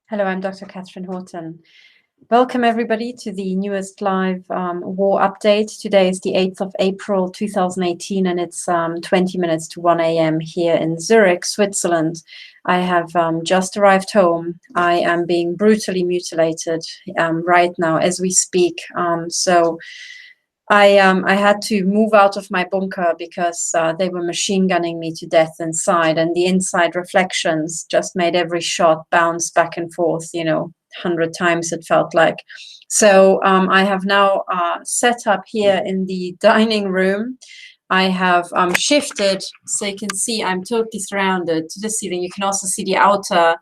Hello, I'm Dr. Katherine Horton. Welcome everybody to the newest live war update. Today is the 8th of April 2018 and it's 20 minutes to 1 a.m. here in Zurich, Switzerland. I have just arrived home. I am being brutally mutilated right now as we speak. I had to move out of my bunker because they were machine gunning me to death inside, and the inside reflections just made every shot bounce back and forth, 100 times it felt like. So I have now set up here in the dining room. I have shifted so you can see I'm totally surrounded to the ceiling. You can also see the outer,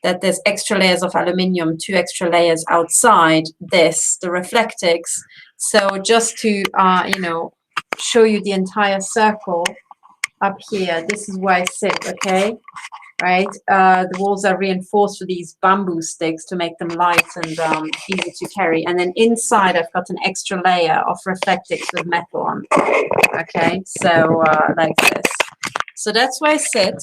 that there's extra layers of aluminium, 2 extra layers outside this, the reflectix. So just to, show you the entire circle up here, this is where I sit, okay? Right? The walls are reinforced with these bamboo sticks to make them light and easy to carry. And then inside, I've got an extra layer of reflectix with metal on, okay? So like this. So that's where I sit.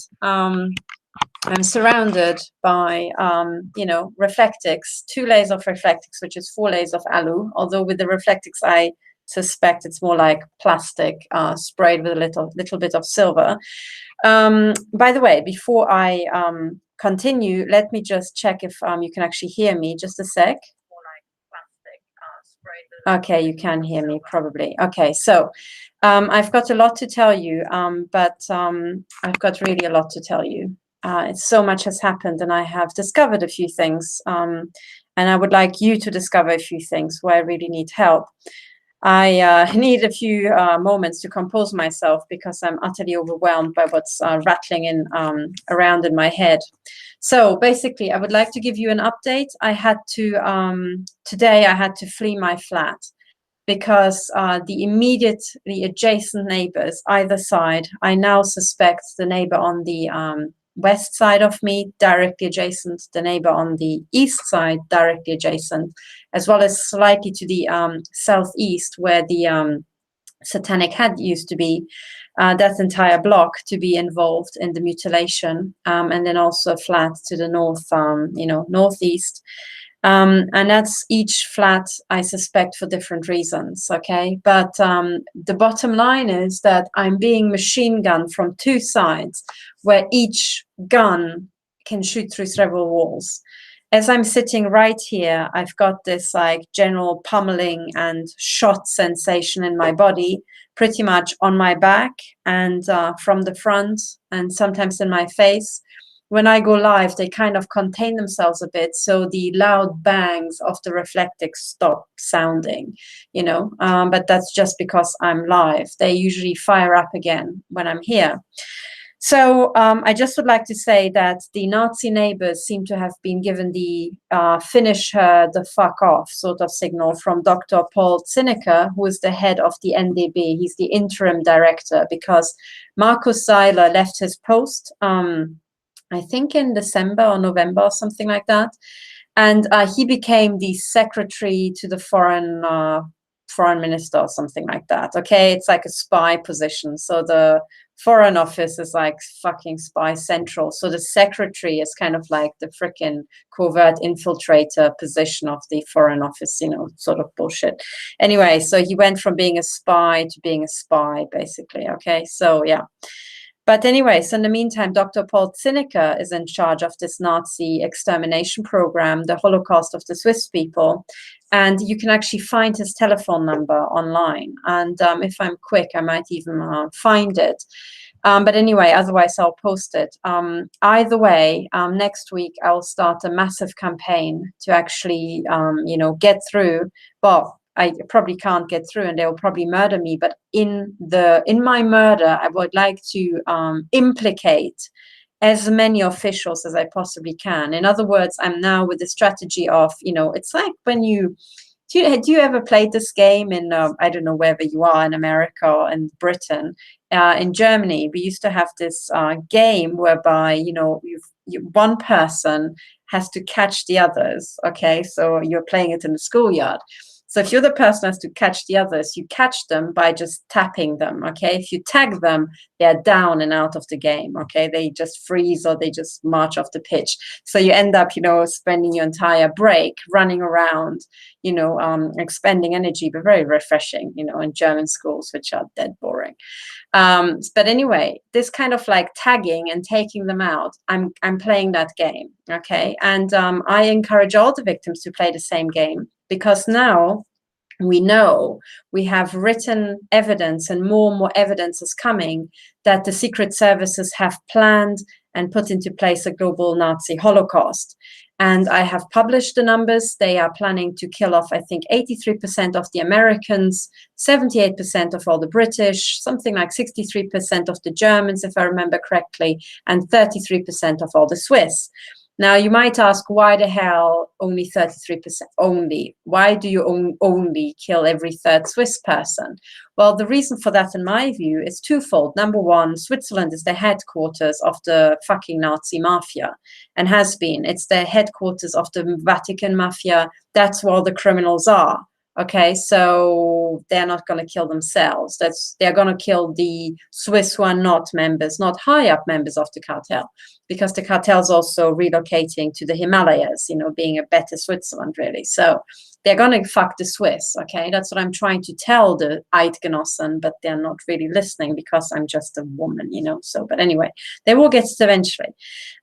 I'm surrounded by, reflectix, 2 layers of reflectix, which is 4 layers of alu. Although with the reflectix, I suspect it's more like plastic sprayed with a little bit of silver. By the way, before I continue, let me just check if you can actually hear me. Just a sec. Okay, you can hear me probably. Okay, so I've got a lot to tell you, but I've got really a lot to tell you. So much has happened, and I have discovered a few things, and I would like you to discover a few things where I really need help. I need a few moments to compose myself because I'm utterly overwhelmed by what's rattling around in my head. So basically, I would like to give you an update. Today I had to flee my flat because the immediately adjacent neighbors, either side, I now suspect the neighbor on the west side of me, directly adjacent, the neighbor on the east side, directly adjacent, as well as slightly to the southeast where the satanic head used to be, that entire block to be involved in the mutilation, and then also a flat to the north, northeast. And that's each flat, I suspect, for different reasons, okay? But the bottom line is that I'm being machine gunned from 2 sides, where each gun can shoot through several walls. As I'm sitting right here, I've got this like general pummeling and shot sensation in my body, pretty much on my back and from the front and sometimes in my face. When I go live, they kind of contain themselves a bit, so the loud bangs of the reflectix stop sounding, but that's just because I'm live. They usually fire up again when I'm here. So I just would like to say that the Nazi neighbors seem to have been given the finish her the fuck off sort of signal from Dr. Paul Zinnecker, who is the head of the NDB. He's the interim director because Markus Seiler left his post I think in December or November or something like that. And he became the secretary to the foreign minister or something like that. Okay, it's like a spy position. So the foreign office is like fucking spy central. So the secretary is kind of like the freaking covert infiltrator position of the foreign office, sort of bullshit. Anyway, so he went from being a spy to being a spy, basically. Okay, so yeah. But anyway, so in the meantime, Dr. Paul Zinnecker is in charge of this Nazi extermination program, the Holocaust of the Swiss people. And you can actually find his telephone number online. And if I'm quick, I might even find it. But anyway, otherwise I'll post it. Either way, next week I'll start a massive campaign to actually, get through. Well, I probably can't get through and they'll probably murder me. But in my murder, I would like to implicate as many officials as I possibly can. In other words, I'm now with the strategy of, it's like when do you ever play this game in, I don't know, wherever you are in America or in Britain, in Germany, we used to have this game whereby, one person has to catch the others. Okay, so you're playing it in the schoolyard. So if you're the person who has to catch the others, you catch them by just tapping them, okay? If you tag them, they're down and out of the game, okay? They just freeze or they just march off the pitch. So you end up, spending your entire break running around, expending energy, but very refreshing, in German schools, which are dead boring. But anyway, this kind of like tagging and taking them out, I'm playing that game, okay? And I encourage all the victims to play the same game, because now we know, we have written evidence, and more evidence is coming, that the secret services have planned and put into place a global Nazi holocaust. And I have published the numbers. They are planning to kill off, I think, 83% of the Americans, 78% of all the British, something like 63% of the Germans, if I remember correctly, and 33% of all the Swiss. Now, you might ask, why the hell only 33% only? Why do you only kill every third Swiss person? Well, the reason for that, in my view, is twofold. Number one, Switzerland is the headquarters of the fucking Nazi mafia, and has been. It's the headquarters of the Vatican mafia. That's where all the criminals are. Okay, so they're not going to kill themselves. They're going to kill the Swiss who are not members, not high up members of the cartel, because the cartel is also relocating to the Himalayas, being a better Switzerland, really. So they're going to fuck the Swiss, okay? That's what I'm trying to tell the Eidgenossen, but they're not really listening because I'm just a woman, So, but anyway, they will get it eventually.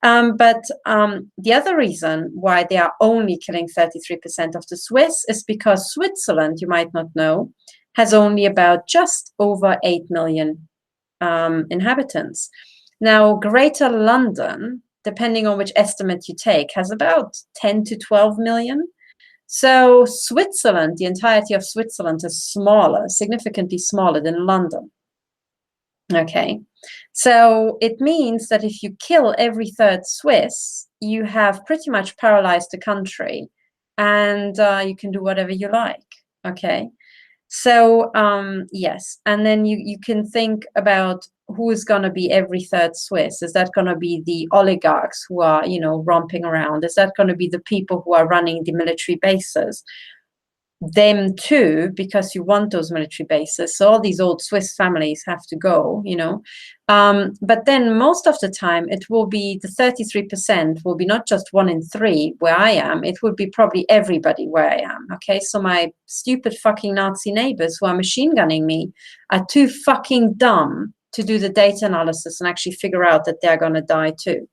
But the other reason why they are only killing 33% of the Swiss is because Switzerland, you might not know, has only about just over 8 million inhabitants. Now, Greater London, depending on which estimate you take, has about 10 to 12 million. So Switzerland, the entirety of Switzerland, is smaller, significantly smaller than London. Okay, so it means that if you kill every third Swiss, you have pretty much paralyzed the country, and you can do whatever you like. Okay, so yes, and then you can think about who is going to be every third Swiss. Is that going to be the oligarchs who are, romping around? Is that going to be the people who are running the military bases? Them too, because you want those military bases. So all these old Swiss families have to go, but then most of the time it will be the 33% will be not just 1 in 3 where I am. It would be probably everybody where I am. Okay, so my stupid fucking Nazi neighbors who are machine gunning me are too fucking dumb to do the data analysis and actually figure out that they're going to die too.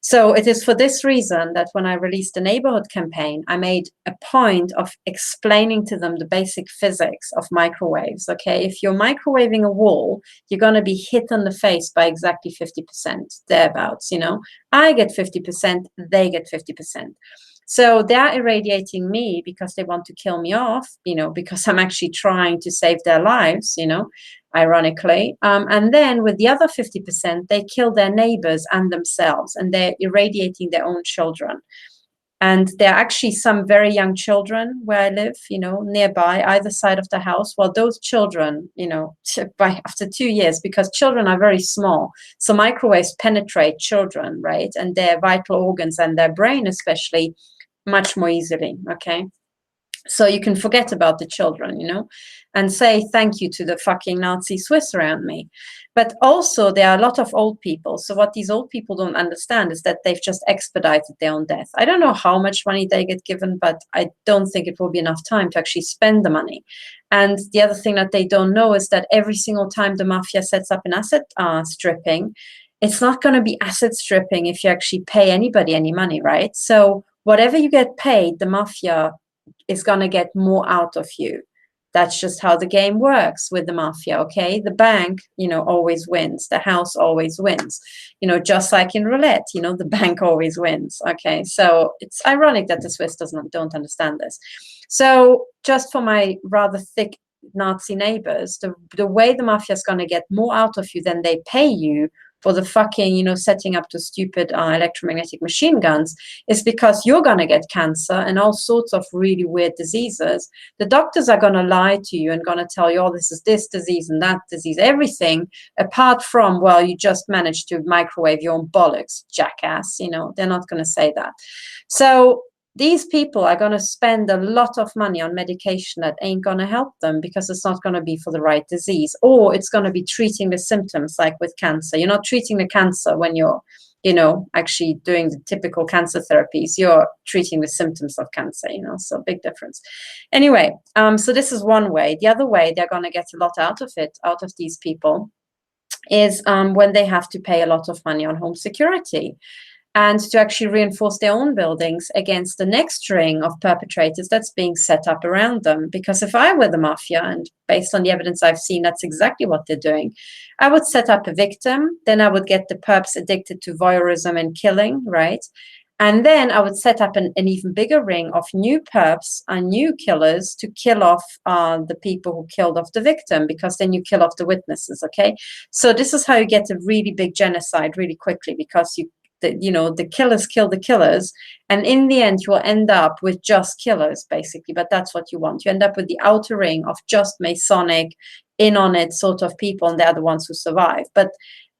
So it is for this reason that when I released the neighborhood campaign, I made a point of explaining to them the basic physics of microwaves. Okay, if you're microwaving a wall, you're going to be hit on the face by exactly 50%, thereabouts. I get 50%, they get 50%. So they're irradiating me because they want to kill me off, because I'm actually trying to save their lives, ironically. And then with the other 50%, they kill their neighbors and themselves, and they're irradiating their own children. And there are actually some very young children where I live, nearby, either side of the house. Well, those children, after 2 years, because children are very small, so microwaves penetrate children, right? And their vital organs and their brain especially much more easily, okay? So you can forget about the children, and say thank you to the fucking Nazi Swiss around me. But also there are a lot of old people. So what these old people don't understand is that they've just expedited their own death. I don't know how much money they get given, but I don't think it will be enough time to actually spend the money. And the other thing that they don't know is that every single time the mafia sets up an asset stripping, it's not going to be asset stripping if you actually pay anybody any money, right? So whatever you get paid, the mafia is going to get more out of you. That's just how the game works with the mafia, okay? The bank, always wins. The house always wins. Just like in roulette, the bank always wins, okay? So it's ironic that the Swiss don't understand this. So just for my rather thick Nazi neighbors, the way the mafia is going to get more out of you than they pay you for the fucking, setting up the stupid electromagnetic machine guns is because you're going to get cancer and all sorts of really weird diseases. The doctors are going to lie to you and going to tell you, oh, this is this disease and that disease, everything apart from, well, you just managed to microwave your own bollocks, jackass. They're not going to say that. So these people are going to spend a lot of money on medication that ain't going to help them because it's not going to be for the right disease, or it's going to be treating the symptoms. Like with cancer, you're not treating the cancer when you're, actually doing the typical cancer therapies. You're treating the symptoms of cancer, so big difference. Anyway, so this is one way. The other way they're going to get a lot out of these people is when they have to pay a lot of money on home security, and to actually reinforce their own buildings against the next ring of perpetrators that's being set up around them. Because if I were the mafia, and based on the evidence I've seen, that's exactly what they're doing, I would set up a victim, then I would get the perps addicted to voyeurism and killing, right? And then I would set up an even bigger ring of new perps and new killers to kill off the people who killed off the victim, because then you kill off the witnesses, okay? So this is how you get a really big genocide really quickly, because the killers kill the killers, and in the end you will end up with just killers, basically. But that's what you want. You end up with the outer ring of just Masonic, in on it sort of people, and they're the ones who survive. But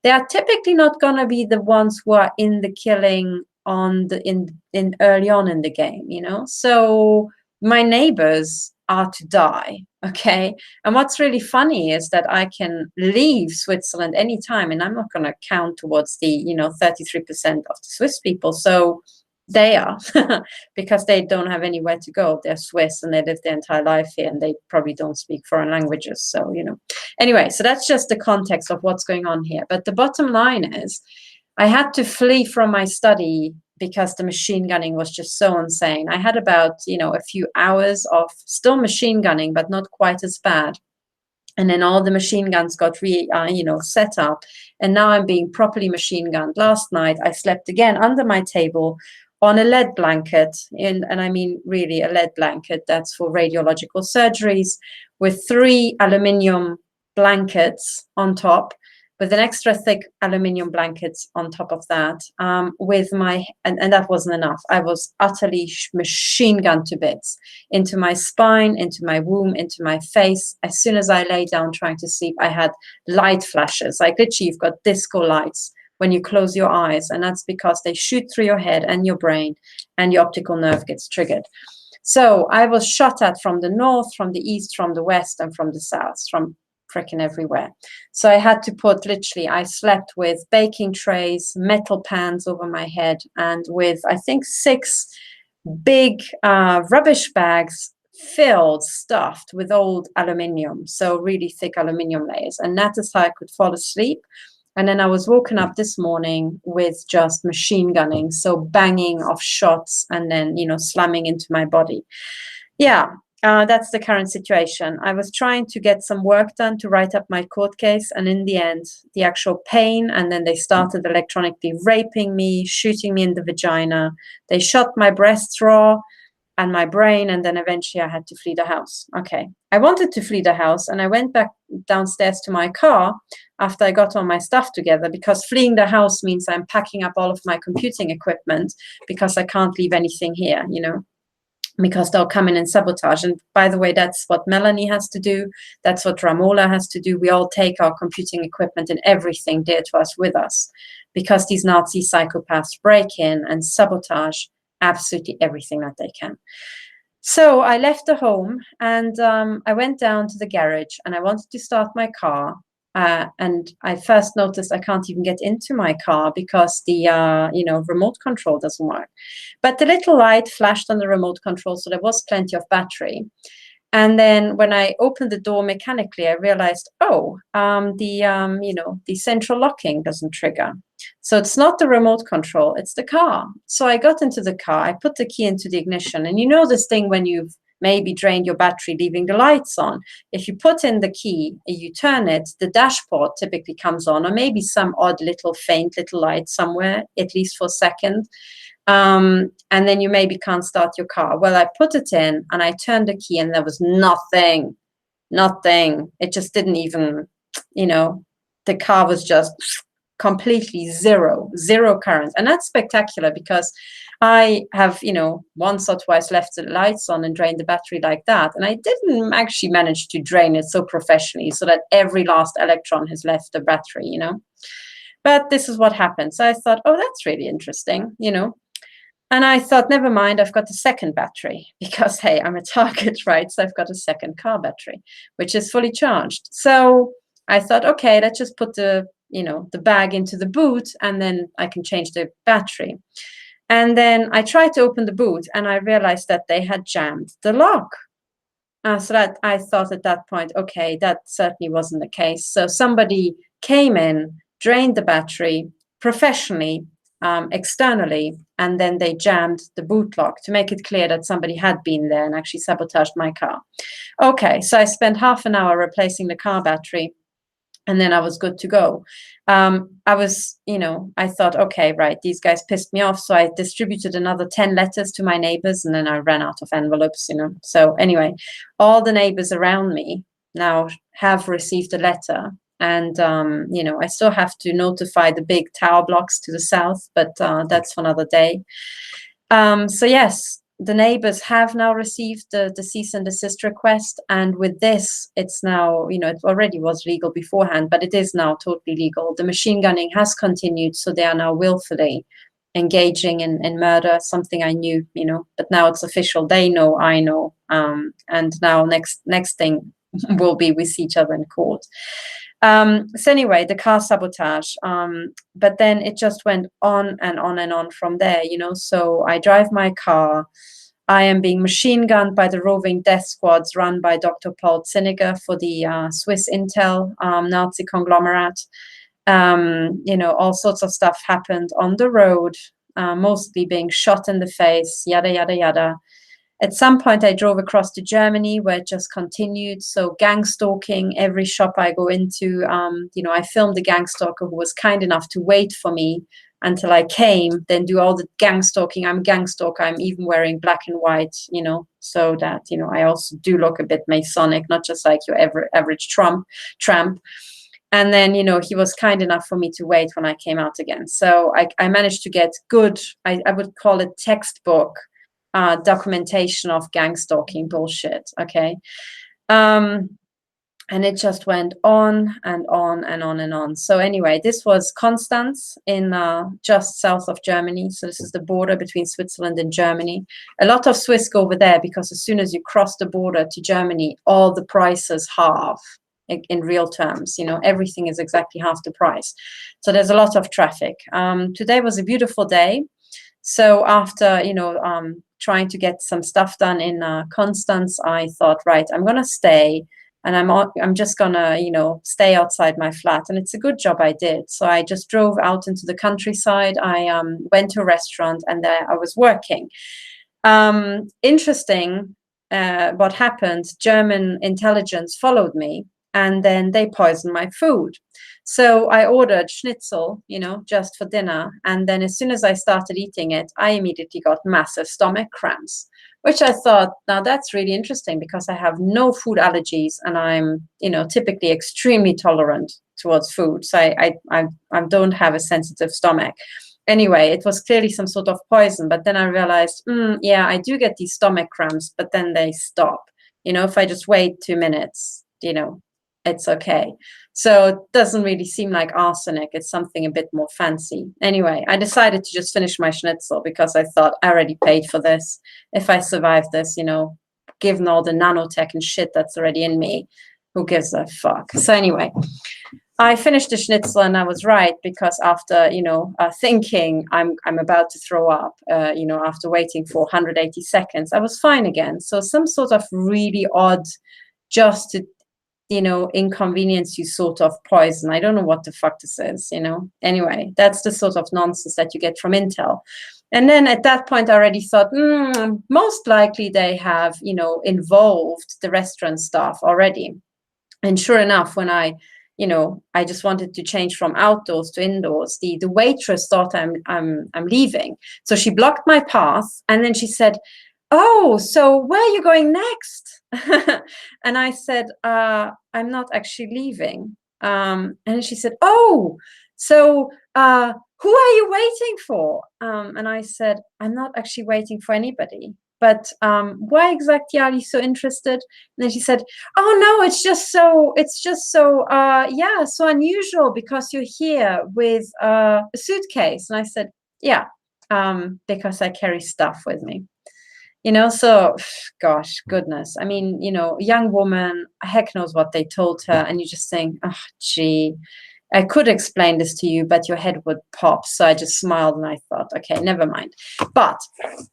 they are typically not going to be the ones who are in the killing in early on in the game, So my neighbors are to die, okay? And what's really funny is that I can leave Switzerland anytime, and I'm not going to count towards the 33% of the Swiss people. So they are, because they don't have anywhere to go. They're Swiss and they live their entire life here, and they probably don't speak foreign languages. So anyway, so that's just the context of what's going on here. But the bottom line is, I had to flee from my study because the machine gunning was just so insane. I had about, a few hours of still machine gunning, but not quite as bad. And then all the machine guns got set up. And now I'm being properly machine gunned. Last night, I slept again under my table on a lead blanket, and I mean really a lead blanket that's for radiological surgeries, with 3 aluminium blankets on top, with an extra thick aluminium blankets on top of that, and that wasn't enough. I was utterly machine gunned to bits, into my spine, into my womb, into my face. As soon as I lay down trying to sleep, I had light flashes. Like literally, you've got disco lights when you close your eyes, and that's because they shoot through your head and your brain, and your optical nerve gets triggered. So I was shot at from the north, from the east, from the west, and from the south, from freaking everywhere. So I had to I slept with baking trays, metal pans over my head, and with, I think, 6 big rubbish bags stuffed with old aluminium, so really thick aluminium layers. And that is how I could fall asleep. And then I was woken up this morning with just machine gunning, so banging of shots and then, slamming into my body. Yeah, that's the current situation. I was trying to get some work done to write up my court case, and in the end, the actual pain, and then they started electronically raping me, shooting me in the vagina. They shot my breasts raw and my brain, and then eventually I had to flee the house. Okay, I wanted to flee the house, and I went back downstairs to my car after I got all my stuff together, because fleeing the house means I'm packing up all of my computing equipment, because I can't leave anything here, because they'll come in and sabotage. And by the way, that's what Melanie has to do. That's what Ramola has to do. We all take our computing equipment and everything dear to us with us, because these Nazi psychopaths break in and sabotage absolutely everything that they can. So I left the home, and I went down to the garage, and I wanted to start my car. And I first noticed I can't even get into my car because the remote control doesn't work. But the little light flashed on the remote control, so there was plenty of battery. And then when I opened the door mechanically, I realized, the central locking doesn't trigger. So it's not the remote control, it's the car. So I got into the car, I put the key into the ignition, and this thing when you've maybe drained your battery, leaving the lights on. If you put in the key, you turn it, the dashboard typically comes on, or maybe some odd little faint little light somewhere, at least for a second. And then you maybe can't start your car. Well, I put it in and I turned the key, and there was nothing. It just didn't even, the car was just completely zero current. And that's spectacular, because I have, once or twice left the lights on and drained the battery like that. And I didn't actually manage to drain it so professionally so that every last electron has left the battery, But this is what happened. So I thought, oh, that's really interesting, And I thought, never mind, I've got the second battery because, hey, I'm a target, right? So I've got a second car battery, which is fully charged. So I thought, okay, let's just put the bag into the boot and then I can change the battery. And then I tried to open the boot and I realized that they had jammed the lock. So that I thought at that point, okay, that certainly wasn't the case. So somebody came in, drained the battery professionally, externally, and then they jammed the boot lock to make it clear that somebody had been there and actually sabotaged my car. Okay, so I spent half an hour replacing the car battery, and then I was good to go. I thought, okay, right, these guys pissed me off. So I distributed another 10 letters to my neighbors, and then I ran out of envelopes, So anyway, all the neighbors around me now have received a letter. And, I still have to notify the big tower blocks to the south, but that's for another day. So yes, the neighbors have now received the cease and desist request. And with this, it's now, it already was legal beforehand, but it is now totally legal. The machine gunning has continued. So they are now willfully engaging in murder, something I knew, but now it's official. They know, I know. And now next thing will be we see each other in court. So anyway, the car sabotage, but then it just went on and on and on from there, so I drive my car. I am being machine gunned by the roving death squads run by Dr. Paul Zinniger for the Swiss Intel Nazi conglomerate. All sorts of stuff happened on the road, mostly being shot in the face, yada, yada, yada. At some point, I drove across to Germany where it just continued. So gang stalking, every shop I go into, I filmed the gang stalker who was kind enough to wait for me until I came, then do all the gang stalking. I'm a gang stalker. I'm even wearing black and white, so that, I also do look a bit Masonic, not just like your average tramp. And then, he was kind enough for me to wait when I came out again. So I managed to get good, I would call it textbook documentation of gang stalking bullshit. Okay. And it just went on and on and on and on. So anyway, this was Constance in just south of Germany. So this is the border between Switzerland and Germany. A lot of Swiss go over there because as soon as you cross the border to Germany, all the prices halve in real terms. Everything is exactly half the price. So there's a lot of traffic. Today was a beautiful day. So after, trying to get some stuff done in Constance, I thought, right, I'm going to stay and I'm just going to, stay outside my flat. And it's a good job I did. So I just drove out into the countryside. I went to a restaurant and there I was working. Interesting what happened. German intelligence followed me and then they poisoned my food. So I ordered schnitzel, just for dinner. And then as soon as I started eating it, I immediately got massive stomach cramps, which I thought, now that's really interesting because I have no food allergies and I'm, typically extremely tolerant towards food. So I don't have a sensitive stomach. Anyway, it was clearly some sort of poison. But then I realized, yeah, I do get these stomach cramps, but then they stop. If I just wait 2 minutes, it's okay. So it doesn't really seem like arsenic. It's something a bit more fancy. Anyway, I decided to just finish my schnitzel because I thought I already paid for this. If I survive this, given all the nanotech and shit that's already in me, who gives a fuck? So anyway, I finished the schnitzel and I was right because after, thinking I'm about to throw up, after waiting for 180 seconds, I was fine again. So some sort of really odd, just to inconvenience you sort of poison. I don't know what the fuck this is, Anyway, that's the sort of nonsense that you get from Intel. And then at that point, I already thought, most likely they have, involved the restaurant staff already. And sure enough, when I just wanted to change from outdoors to indoors, the waitress thought I'm leaving. So she blocked my path and then she said, "Oh, so where are you going next?" And I said, "I'm not actually leaving." And she said, "Oh, so who are you waiting for?" And I said, "I'm not actually waiting for anybody. But why exactly are you so interested?" And then she said, "Oh no, it's just so so unusual because you're here with a suitcase." And I said, "Yeah, because I carry stuff with me. You know, so gosh, goodness. I mean, you know, young woman, heck knows what they told her, and you just think, oh, gee, I could explain this to you, but your head would pop. So I just smiled and I thought, okay, never mind. But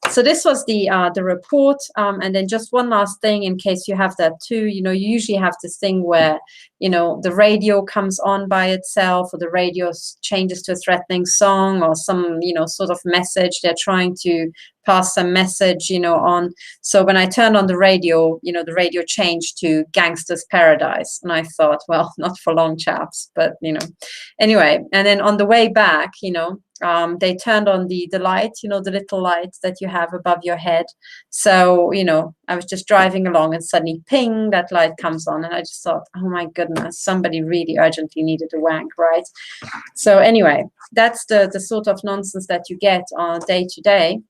so this was the report. And then just one last thing in case you have that too. You know, you usually have this thing where, you know, the radio comes on by itself, or the radio changes to a threatening song, or some, you know, sort of message. They're trying to pass some message, you know, on. So when I turned on the radio, you know, the radio changed to Gangster's Paradise. And I thought, well, not for long, chaps, but, you know, anyway. And then on the way back, you know, they turned on the light, you know, the little light that you have above your head. So, you know, I was just driving along and suddenly, ping, that light comes on. And I just thought, oh my goodness, somebody really urgently needed a wank, right? So anyway, that's the sort of nonsense that you get on day to day.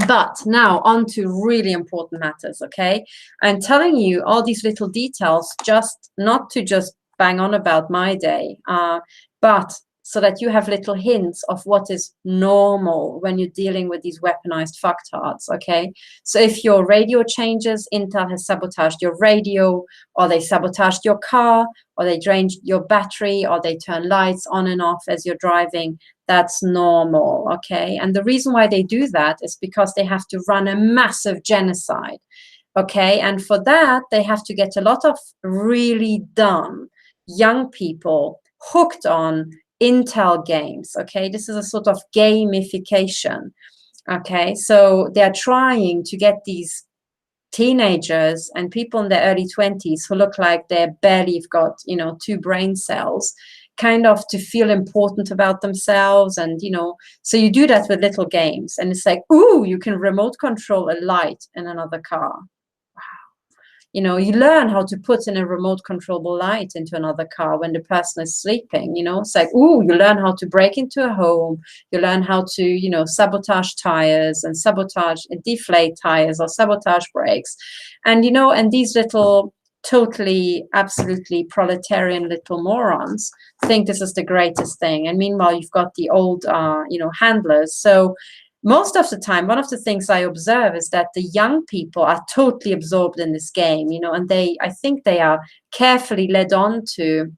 But now on to really important matters, okay? I'm telling you all these little details just not to just bang on about my day, but so that you have little hints of what is normal when you're dealing with these weaponized fucktards, okay? So if your radio changes, Intel has sabotaged your radio, or they sabotaged your car, or they drained your battery, or they turn lights on and off as you're driving, that's normal, okay? And the reason why they do that is because they have to run a massive genocide, okay? And for that, they have to get a lot of really dumb young people hooked on Intel games, okay? This is a sort of gamification, okay? So they're trying to get these teenagers and people in their early 20s who look like they're barely got, you know, 2 brain cells, kind of to feel important about themselves. And, you know, so you do that with little games, and it's like, ooh, you can remote control a light in another car. You know, you learn how to put in a remote controllable light into another car when the person is sleeping. You know, it's like, ooh, you learn how to break into a home. You learn how to, you know, sabotage tires and deflate tires or sabotage brakes. And, you know, and these little totally, absolutely proletarian little morons think this is the greatest thing. And meanwhile, you've got the old, you know, handlers. So most of the time, one of the things I observe is that the young people are totally absorbed in this game, you know, and I think they are carefully led on to,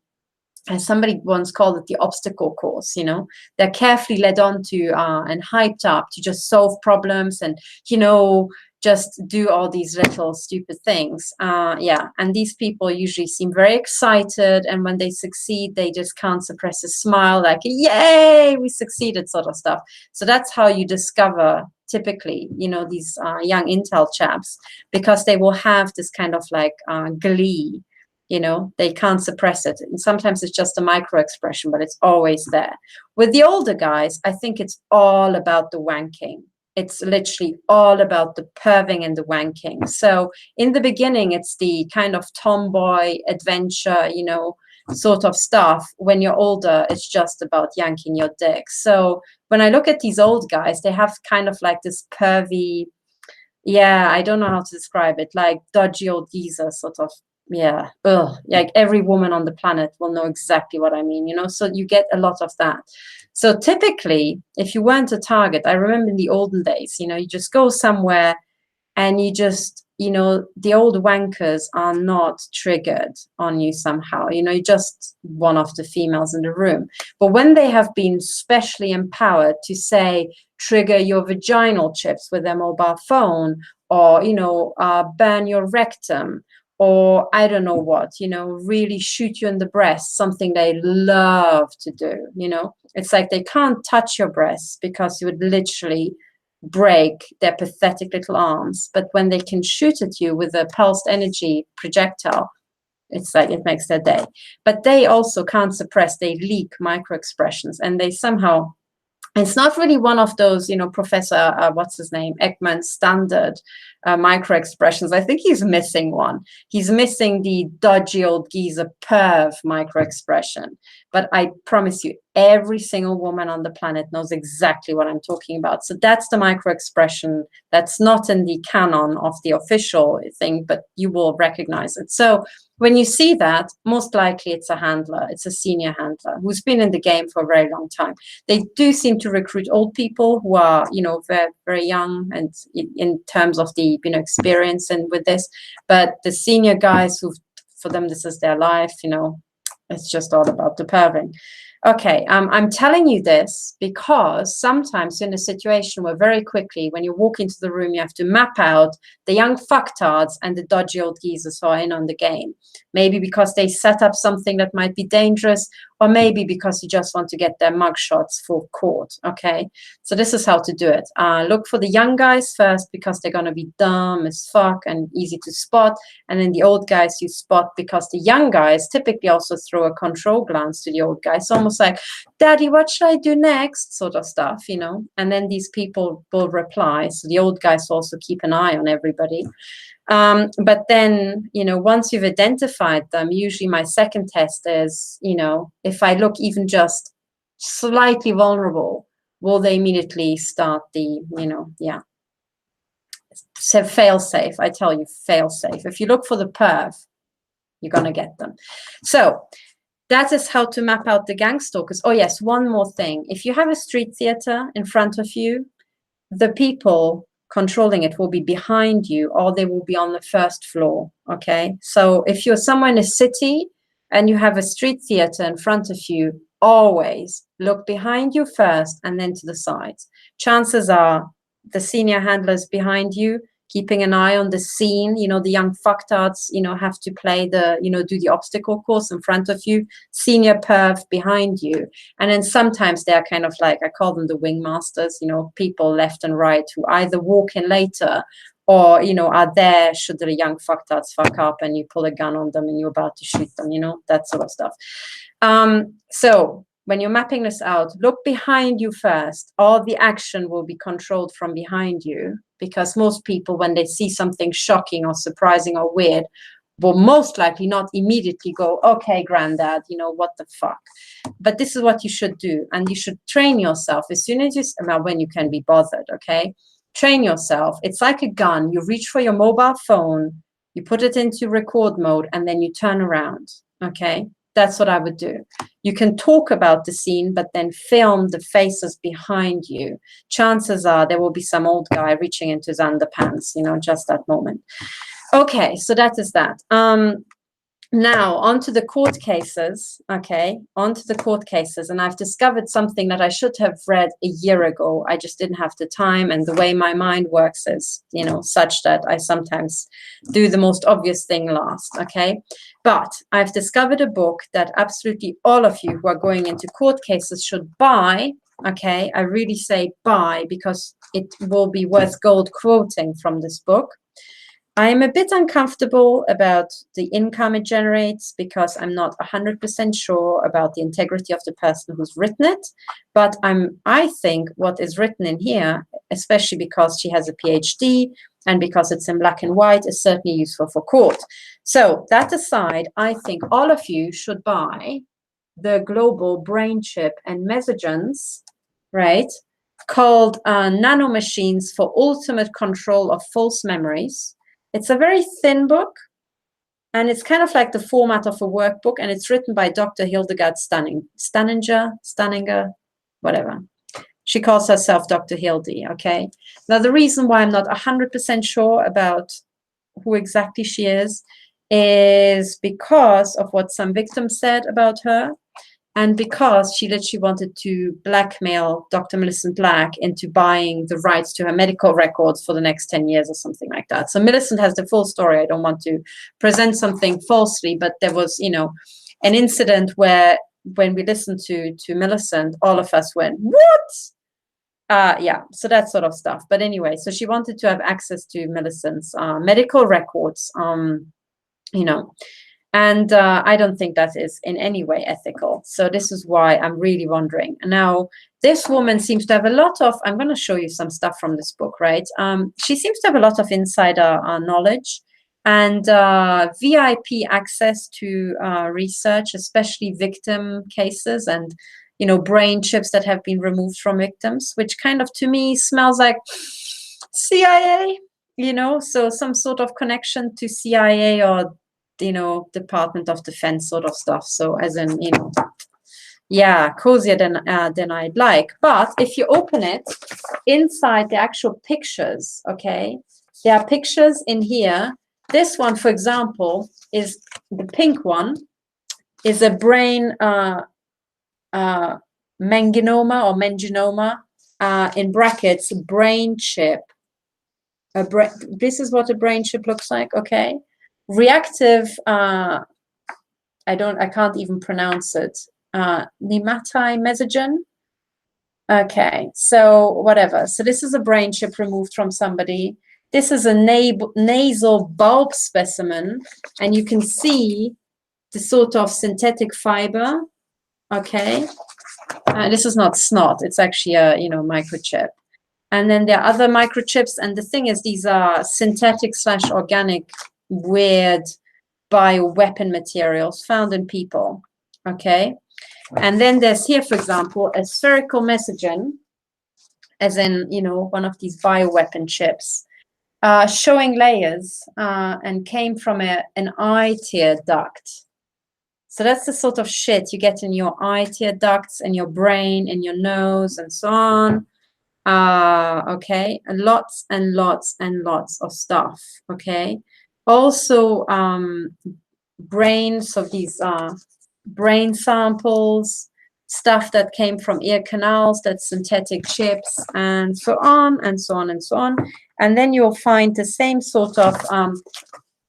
as somebody once called it, the obstacle course, you know, they're carefully led on to and hyped up to just solve problems and, you know, just do all these little stupid things. Yeah, and these people usually seem very excited, and when they succeed, they just can't suppress a smile, like, yay, we succeeded, sort of stuff. So that's how you discover, typically, you know, these young Intel chaps, because they will have this kind of like glee. You know, they can't suppress it. And sometimes it's just a micro expression, but it's always there. With the older guys, I think it's all about the wanking. It's literally all about the perving and the wanking. So in the beginning, it's the kind of tomboy adventure, you know, sort of stuff. When you're older, it's just about yanking your dick. So when I look at these old guys, they have kind of like this pervy, yeah, I don't know how to describe it, like dodgy old geezer sort of. Yeah, ugh, like every woman on the planet will know exactly what I mean, you know, so you get a lot of that. So typically, if you weren't a target, I remember in the olden days, you know, you just go somewhere and you just, you know, the old wankers are not triggered on you somehow, you know, you're just one of the females in the room. But when they have been specially empowered to, say, trigger your vaginal chips with their mobile phone, or, you know, burn your rectum, or I don't know what, you know, really shoot you in the breast, something they love to do, you know. It's like they can't touch your breasts because you would literally break their pathetic little arms. But when they can shoot at you with a pulsed energy projectile, it's like it makes their day. But they also can't suppress, they leak micro expressions, and they somehow, it's not really one of those, you know, Professor, what's his name, Ekman's standard micro expressions. I think he's missing one. He's missing the dodgy old geezer perv micro expression. But I promise you, every single woman on the planet knows exactly what I'm talking about. So that's the micro expression that's not in the canon of the official thing, but you will recognize it. So when you see that, most likely it's a handler, it's a senior handler who's been in the game for a very long time. They do seem to recruit old people who are, very, very young and in terms of the, experience and with this. But the senior guys who, for them, this is their life, it's just all about the perving. Okay, I'm telling you this because sometimes in a situation where very quickly, when you walk into the room, you have to map out the young fucktards and the dodgy old geezers who are in on the game. Maybe because they set up something that might be dangerous, or maybe because you just want to get their mugshots for court, okay? So this is how to do it. Look for the young guys first because they're going to be dumb as fuck and easy to spot. And then the old guys you spot because the young guys typically also throw a control glance to the old guys, almost like, Daddy, what should I do next? Sort of stuff, And then these people will reply. So the old guys also keep an eye on everybody. But then, once you've identified them, usually my second test is, if I look even just slightly vulnerable, will they immediately start the, so fail safe. I tell you, fail safe. If you look for the perv, you're going to get them. So that is how to map out the gang stalkers. Oh, yes, one more thing. If you have a street theater in front of you, the people controlling it will be behind you or they will be on the first floor, okay? So if you're somewhere in a city and you have a street theater in front of you, always look behind you first and then to the sides. Chances are the senior handlers behind you, keeping an eye on the scene, the young fucktards, have to play the, do the obstacle course in front of you, senior perv behind you. And then sometimes they're kind of like, I call them the wingmasters, people left and right who either walk in later or, are there should the young fucktards fuck up and you pull a gun on them and you're about to shoot them, that sort of stuff. So when you're mapping this out, look behind you first. All the action will be controlled from behind you because most people, when they see something shocking or surprising or weird, will most likely not immediately go, okay, granddad, what the fuck? But this is what you should do. And you should train yourself as soon as when you can be bothered, okay? Train yourself. It's like a gun. You reach for your mobile phone, you put it into record mode, and then you turn around, okay? That's what I would do. You can talk about the scene, but then film the faces behind you. Chances are there will be some old guy reaching into his underpants, just that moment. Okay, so that is that. Now, on to the court cases, okay? On to the court cases. And I've discovered something that I should have read a year ago. I just didn't have the time. And the way my mind works is, such that I sometimes do the most obvious thing last, okay? But I've discovered a book that absolutely all of you who are going into court cases should buy, okay? I really say buy because it will be worth gold quoting from this book. I am a bit uncomfortable about the income it generates because I'm not 100% sure about the integrity of the person who's written it. But I think what is written in here, especially because she has a PhD and because it's in black and white, is certainly useful for court. So that aside, I think all of you should buy the global brain chip and Mesogens, right, called Nanomachines for Ultimate Control of False Memories. It's a very thin book, and it's kind of like the format of a workbook, and it's written by Dr. Hildegard Stanninger, whatever. She calls herself Dr. Hildy, okay? Now, the reason why I'm not 100% sure about who exactly she is because of what some victims said about her, and because she literally wanted to blackmail Dr. Millicent Black into buying the rights to her medical records for the next 10 years or something like that. So Millicent has the full story. I don't want to present something falsely, but there was, an incident where when we listened to Millicent, all of us went, what? Yeah, so that sort of stuff. But anyway, so she wanted to have access to Millicent's medical records, And I don't think that is in any way ethical. So this is why I'm really wondering. Now, this woman seems to have a lot of, I'm going to show you some stuff from this book, right? She seems to have a lot of insider knowledge and VIP access to research, especially victim cases and, you know, brain chips that have been removed from victims, which kind of, to me, smells like CIA, you know, so some sort of connection to CIA or, you know, Department of Defense sort of stuff. So as in, you know, yeah, cozier than I'd like. But if you open it, inside the actual pictures, okay, there are pictures in here. This one, for example, is the pink one, is a brain meninoma or meninoma, in brackets, brain chip. This is what a brain chip looks like, okay? Reactive, I can't even pronounce it. Mesogen. Okay, so whatever. So this is a brain chip removed from somebody. This is a nasal bulb specimen, and you can see the sort of synthetic fiber. Okay, this is not snot. It's actually a, you know, microchip. And then there are other microchips. And the thing is, these are synthetic / organic, weird bioweapon materials found in people. Okay. And then there's here, for example, a spherical mesogen, as in, you know, one of these bioweapon chips, showing layers and came from an eye tear duct. So that's the sort of shit you get in your eye tear ducts and your brain and your nose and so on. Okay, and lots and lots and lots of stuff. Okay, also brains of these brain samples, stuff that came from ear canals, that's synthetic chips, and so on and so on and so on. And then you'll find the same sort of,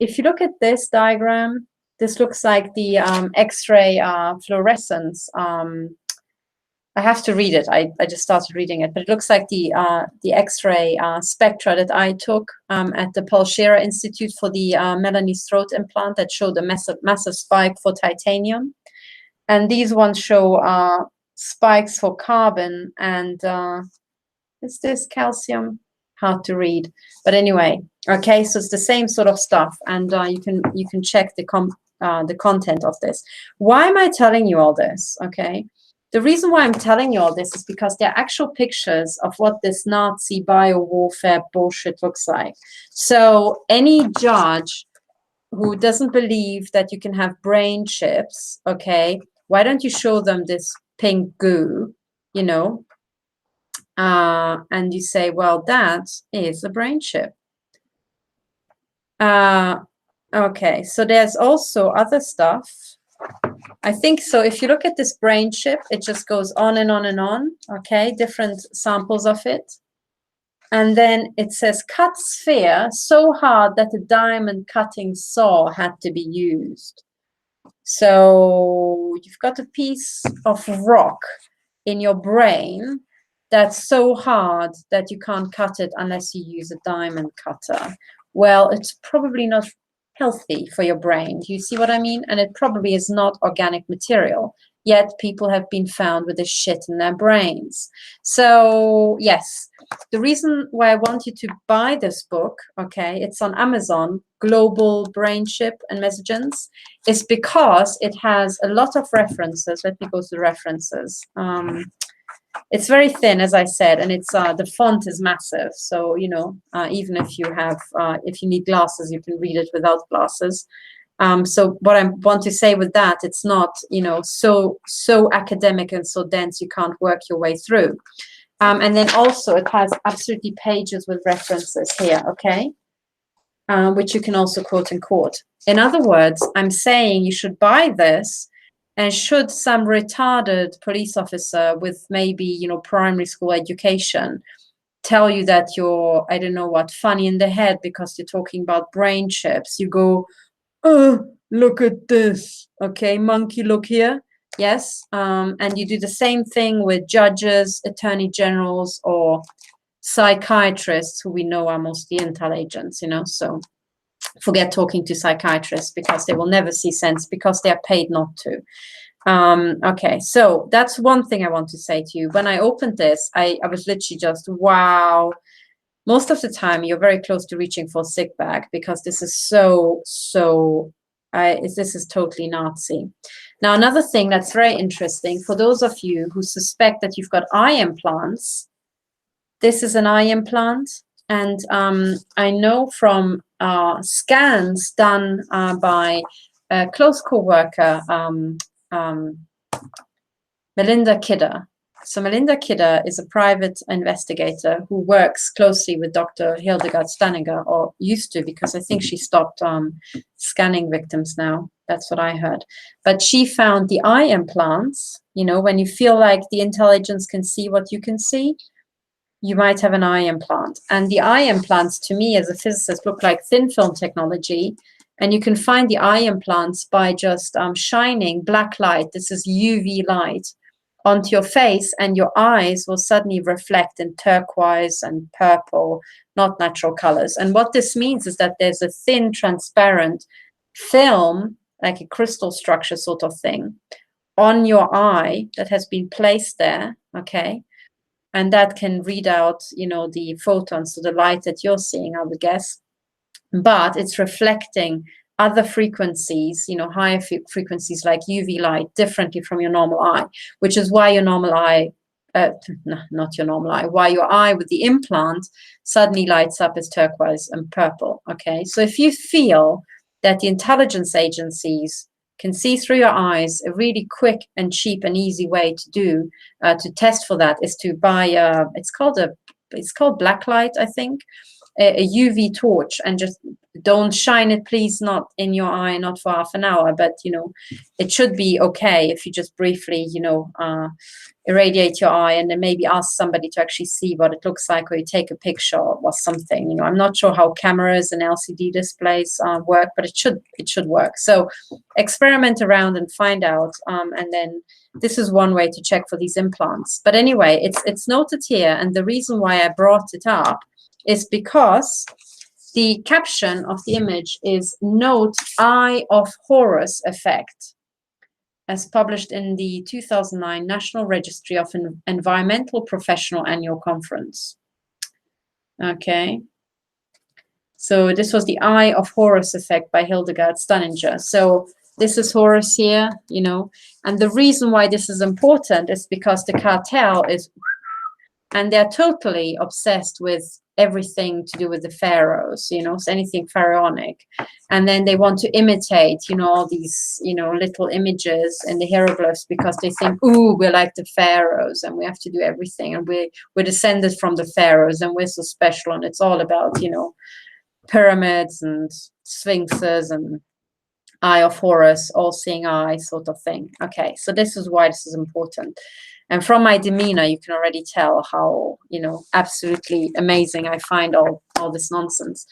if you look at this diagram, this looks like the X-ray fluorescence. I have to read it. I just started reading it, but it looks like the X-ray spectra that I took at the Paul Scherrer Institute for the Melanie's throat implant that showed a massive spike for titanium. And these ones show spikes for carbon and is this calcium? Hard to read. But anyway, okay, so it's the same sort of stuff, and you can check the content of this. Why am I telling you all this? Okay. The reason why I'm telling you all this is because there are actual pictures of what this Nazi bio-warfare bullshit looks like. So any judge who doesn't believe that you can have brain chips, okay, why don't you show them this pink goo, you know, and you say, well, that is a brain chip. Okay, so there's also other stuff. I think so. If you look at this brain chip, it just goes on and on and on. Okay, different samples of it. And then it says cut sphere so hard that a diamond cutting saw had to be used. So you've got a piece of rock in your brain that's so hard that you can't cut it unless you use a diamond cutter. Well, it's probably not healthy for your brain. Do you see what I mean? And it probably is not organic material. Yet people have been found with this shit in their brains. So yes, the reason why I want you to buy this book, okay, it's on Amazon, Global Brain Chip and Mesogens, is because it has a lot of references. Let me go to the references. It's very thin, as I said, and it's the font is massive. So, you know, even if you have, if you need glasses, you can read it without glasses. So what I want to say with that, it's not, you know, so academic and so dense you can't work your way through. And then also it has absolutely pages with references here, okay, which you can also quote in court. In other words, I'm saying you should buy this. And should some retarded police officer with maybe, you know, primary school education tell you that you're, I don't know what, funny in the head because you're talking about brain chips, you go, oh, look at this. Okay, monkey, look here. Yes. And you do the same thing with judges, attorney generals, or psychiatrists who we know are mostly intel agents, you know, so. forget talking to psychiatrists because they will never see sense because they are paid not to. Okay, so that's one thing I want to say to you. When I opened this, I was literally just, wow. Most of the time, you're very close to reaching for a sick bag because this is this is totally Nazi. Now, another thing that's very interesting, for those of you who suspect that you've got eye implants, this is an eye implant. And I know from scans done by a close co-worker, Melinda Kidder. So Melinda Kidder is a private investigator who works closely with Dr. Hildegard Steininger, or used to, because I think she stopped scanning victims now. That's what I heard. But she found the eye implants, you know, when you feel like the intelligence can see what you can see, you might have an eye implant. And the eye implants, to me, as a physicist, look like thin film technology. And you can find the eye implants by just shining black light. This is UV light onto your face, and your eyes will suddenly reflect in turquoise and purple, not natural colors. And what this means is that there's a thin, transparent film, like a crystal structure sort of thing, on your eye that has been placed there, okay? And that can read out, you know, the photons, so the light that you're seeing, I would guess. But it's reflecting other frequencies, you know, higher frequencies like UV light differently from your normal eye, which is why your normal eye, not your normal eye, why your eye with the implant suddenly lights up as turquoise and purple, okay? So if you feel that the intelligence agencies can see through your eyes, a really quick and cheap and easy way to do, to test for that is to buy it's called blacklight, I think, a UV torch, and just don't shine it, please, not in your eye, not for half an hour, but, you know, it should be okay if you just briefly, you know, irradiate your eye and then maybe ask somebody to actually see what it looks like, or you take a picture or something. You know, I'm not sure how cameras and LCD displays work, but it should work. So experiment around and find out, and then this is one way to check for these implants. But anyway, it's noted here, and the reason why I brought it up is because the caption of the image is "Note Eye of Horus Effect," as published in the 2009 National Registry of Environmental Professional Annual Conference. Okay. So this was the Eye of Horus Effect by Hildegard Steininger. So this is Horus here, you know, and the reason why this is important is because the cartel is, and they're totally obsessed with everything to do with the pharaohs, you know, so anything pharaonic. And then they want to imitate, you know, all these, you know, little images and the hieroglyphs, because they think, ooh, we're like the pharaohs and we have to do everything. And we're descended from the pharaohs and we're so special. And it's all about, you know, pyramids and sphinxes and Eye of Horus, all-seeing eye sort of thing. Okay, so this is why this is important. And from my demeanor, you can already tell how, you know, absolutely amazing I find all this nonsense.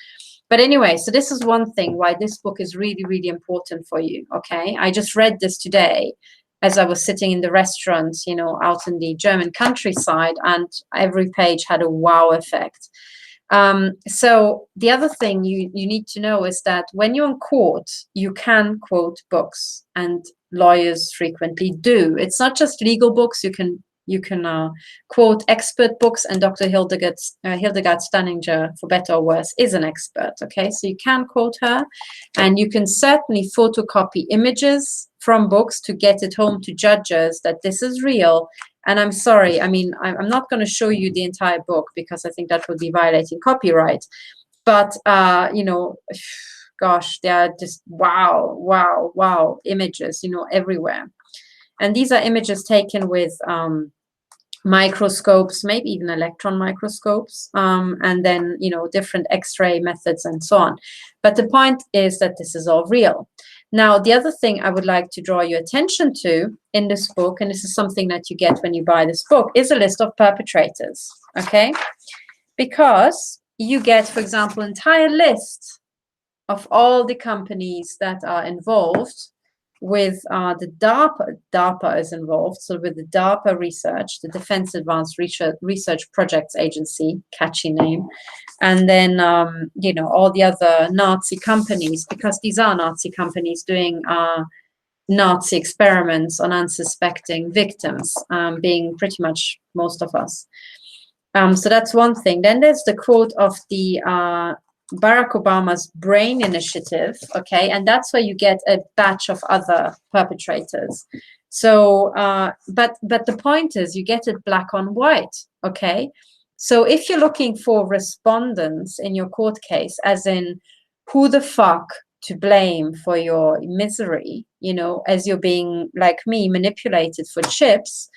But anyway, so this is one thing why this book is really, really important for you, okay? I just read this today as I was sitting in the restaurant, you know, out in the German countryside, and every page had a wow effect. So the other thing you need to know is that when you're in court, you can quote books, and lawyers frequently do. It's not just legal books. You can quote expert books, and Dr. Hildegard Steininger, for better or worse, is an expert. Okay, so you can quote her, and you can certainly photocopy images from books to get it home to judges that this is real. And I'm sorry, I mean, I'm not going to show you the entire book because I think that would be violating copyright. But, you know, gosh, they are just wow images, you know, everywhere. And these are images taken with microscopes, maybe even electron microscopes, and then, you know, different X-ray methods and so on. But the point is that this is all real. Now, the other thing I would like to draw your attention to in this book, and this is something that you get when you buy this book, is a list of perpetrators, okay? Because you get, for example, an entire list of all the companies that are involved with the DARPA is involved, so with the DARPA research, the Defense Advanced Research Projects Agency, catchy name, and then, all the other Nazi companies, because these are Nazi companies doing Nazi experiments on unsuspecting victims, being pretty much most of us. So that's one thing. Then there's the quote of the Barack Obama's Brain Initiative, okay, and that's where you get a batch of other perpetrators. So, but the point is, you get it black on white, okay. So if you're looking for respondents in your court case, as in who the fuck to blame for your misery, as you're being, like me, manipulated for chips,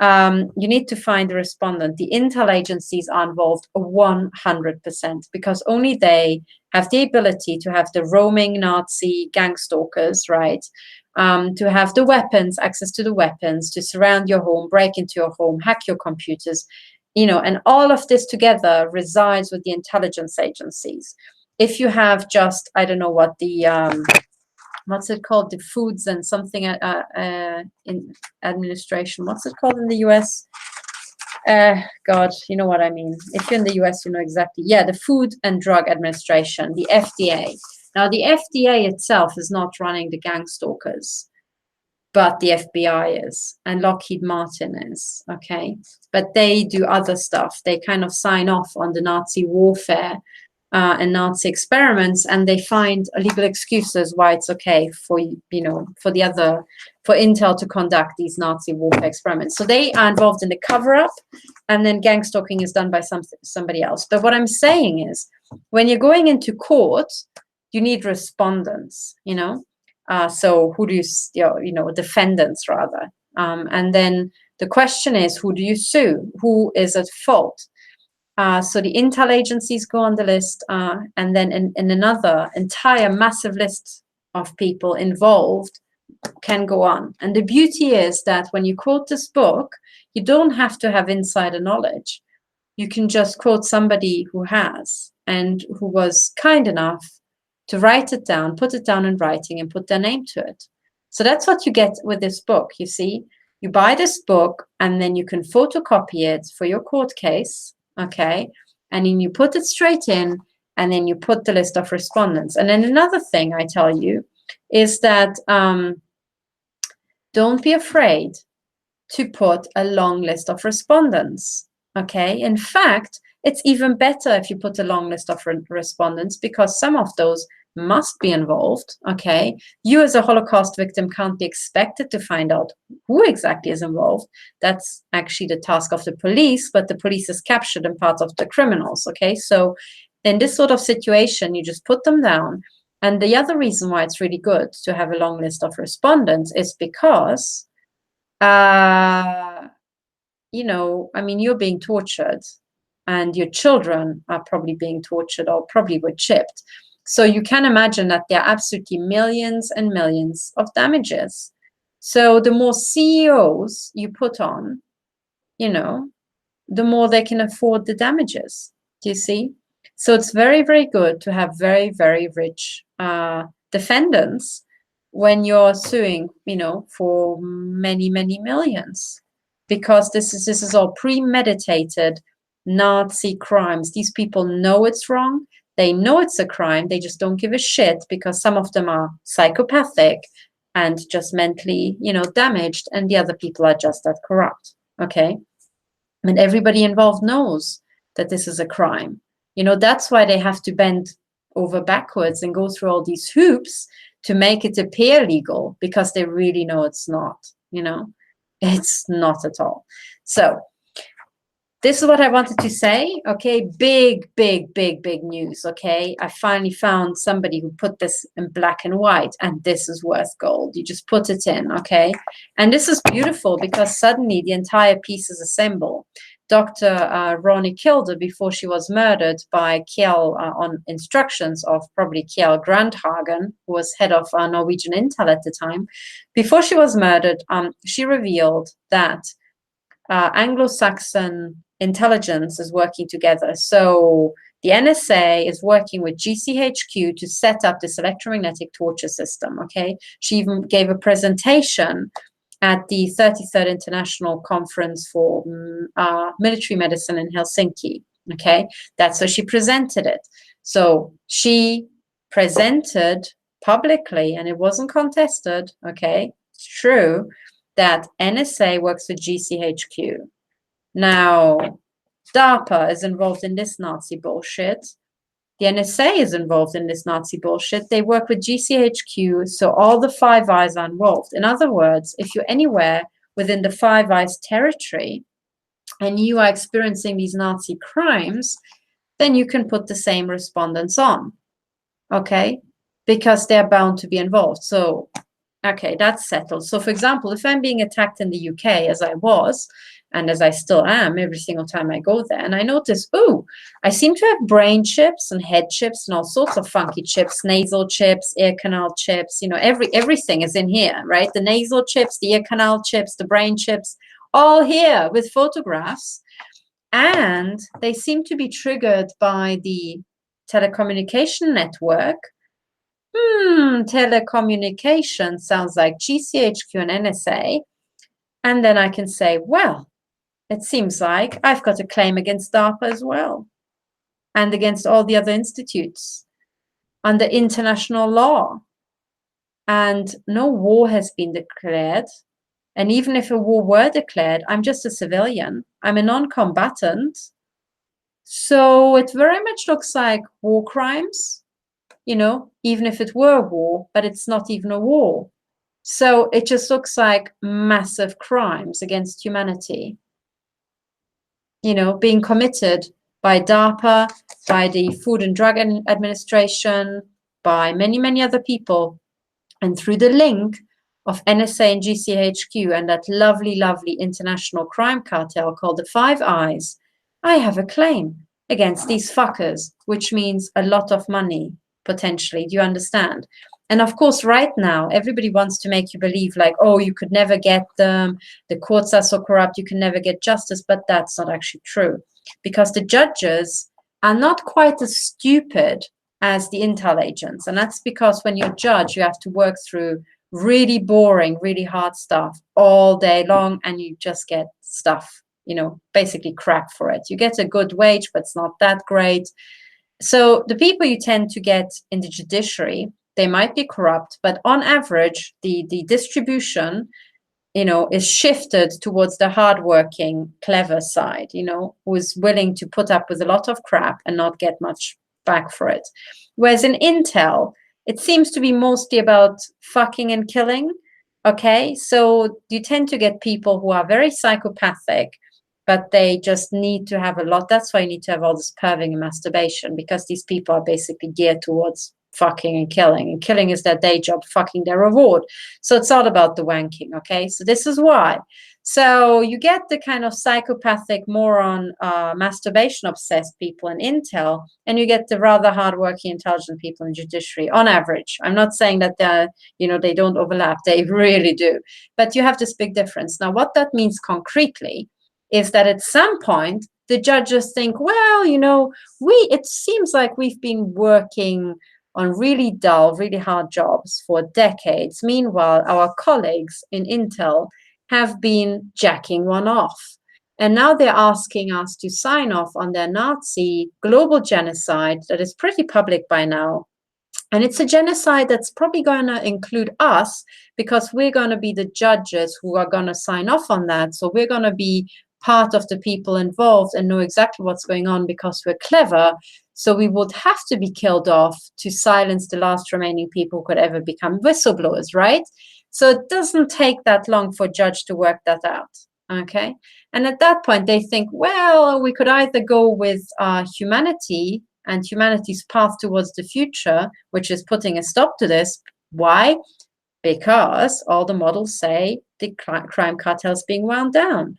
you need to find a respondent. The intel agencies are involved 100%, because only they have the ability to have the roaming Nazi gang stalkers, right? To have the weapons, access to the weapons, to surround your home, break into your home, hack your computers, and all of this together resides with the intelligence agencies. If you have just, I don't know what the what's it called, the foods and something in administration, what's it called in the US? God, you know what I mean. If you're in the US, you know exactly. Yeah, the Food and Drug Administration, the FDA. Now, the FDA itself is not running the gang stalkers, but the FBI is, and Lockheed Martin is, okay? But they do other stuff. They kind of sign off on the Nazi warfare and Nazi experiments, and they find legal excuses why it's okay for Intel to conduct these Nazi warfare experiments. So they are involved in the cover-up, and then gang stalking is done by somebody else. But what I'm saying is, when you're going into court, you need respondents, so who do you, defendants rather. And then the question is, who do you sue? Who is at fault? So the intel agencies go on the list, and then in another entire massive list of people involved can go on. And the beauty is that when you quote this book, you don't have to have insider knowledge. You can just quote somebody who has, and who was kind enough to write it down, put it down in writing, and put their name to it. So that's what you get with this book, you see. You buy this book, and then you can photocopy it for your court case, okay? And then you put it straight in, and then you put the list of respondents. And then another thing I tell you is that don't be afraid to put a long list of respondents, okay? In fact, it's even better if you put a long list of respondents, because some of those must be involved, okay? You as a Holocaust victim can't be expected to find out who exactly is involved. That's actually the task of the police, but the police is captured in part of the criminals, okay? So in this sort of situation, you just put them down. And the other reason why it's really good to have a long list of respondents is because, you're being tortured, and your children are probably being tortured, or probably were chipped. So you can imagine that there are absolutely millions and millions of damages. So the more CEOs you put on, the more they can afford the damages. Do you see? So it's very, very good to have very, very rich defendants when you're suing, for many, many millions, because this is all premeditated Nazi crimes. These people know it's wrong. They know it's a crime. They just don't give a shit, because some of them are psychopathic and just mentally, damaged, and the other people are just that corrupt. Okay. And everybody involved knows that this is a crime. That's why they have to bend over backwards and go through all these hoops to make it appear legal, because they really know it's not, it's not at all. So this is what I wanted to say, okay? Big, big, big, big news, okay? I finally found somebody who put this in black and white, and this is worth gold. You just put it in, okay? And this is beautiful, because suddenly the entire piece is assembled. Dr. Ronnie Kilder, before she was murdered by Kjell, on instructions of probably Kjell Grandhagen, who was head of Norwegian Intel at the time, before she was murdered, she revealed that Anglo-Saxon intelligence is working together. So the NSA is working with GCHQ to set up this electromagnetic torture system, okay? She even gave a presentation at the 33rd International Conference for Military Medicine in Helsinki, okay? That's how she presented it. So she presented publicly, and it wasn't contested, okay? It's true that NSA works with GCHQ. Now, DARPA is involved in this Nazi bullshit. The NSA is involved in this Nazi bullshit. They work with GCHQ, so all the Five Eyes are involved. In other words, if you're anywhere within the Five Eyes territory and you are experiencing these Nazi crimes, then you can put the same respondents on, okay? Because they're bound to be involved. So, okay, that's settled. So, for example, if I'm being attacked in the UK, as I was, and as I still am every single time I go there, and I notice, ooh, I seem to have brain chips and head chips and all sorts of funky chips, nasal chips, ear canal chips, you know, everything is in here, right? The nasal chips, the ear canal chips, the brain chips, all here with photographs. And they seem to be triggered by the telecommunication network. Telecommunication sounds like GCHQ and NSA. And then I can say, well, it seems like I've got a claim against DARPA as well, and against all the other institutes under international law. And no war has been declared. And even if a war were declared, I'm just a civilian. I'm a non-combatant. So it very much looks like war crimes, you know, even if it were a war, but it's not even a war. So it just looks like massive crimes against humanity, you know, being committed by DARPA, by the Food and Drug Administration, by many, many other people. And through the link of NSA and GCHQ and that lovely, lovely international crime cartel called the Five Eyes, I have a claim against these fuckers, which means a lot of money, potentially. Do you understand? And of course, right now, everybody wants to make you believe like, oh, you could never get them. The courts are so corrupt, you can never get justice. But that's not actually true, because the judges are not quite as stupid as the intel agents. And that's because when you're a judge, you have to work through really boring, really hard stuff all day long, and you just get stuff, you know, basically crap for it. You get a good wage, but it's not that great. So the people you tend to get in the judiciary, they might be corrupt, but on average, the distribution, you know, is shifted towards the hardworking, clever side, you know, who is willing to put up with a lot of crap and not get much back for it. Whereas in Intel, it seems to be mostly about fucking and killing, okay? So you tend to get people who are very psychopathic, but they just need to have a lot. That's why you need to have all this perving and masturbation, because these people are basically geared towards fucking and killing is their day job, fucking their reward. So it's all about the wanking, okay? So this is why. So you get the kind of psychopathic, moron, masturbation obsessed people in Intel, and you get the rather hardworking, intelligent people in judiciary on average. I'm not saying that they're, you know, they don't overlap, they really do. But you have this big difference. Now, what that means concretely is that at some point, the judges think, well, you know, it seems like we've been working on really dull, really hard jobs for decades. Meanwhile, our colleagues in Intel have been jacking one off. And now they're asking us to sign off on their Nazi global genocide that is pretty public by now. And it's a genocide that's probably going to include us, because we're going to be the judges who are going to sign off on that. So we're going to be part of the people involved and know exactly what's going on because we're clever. So we would have to be killed off to silence the last remaining people who could ever become whistleblowers, right? So it doesn't take that long for a judge to work that out, okay? And at that point, they think, well, we could either go with humanity and humanity's path towards the future, which is putting a stop to this. Why? Because all the models say the crime cartel is being wound down.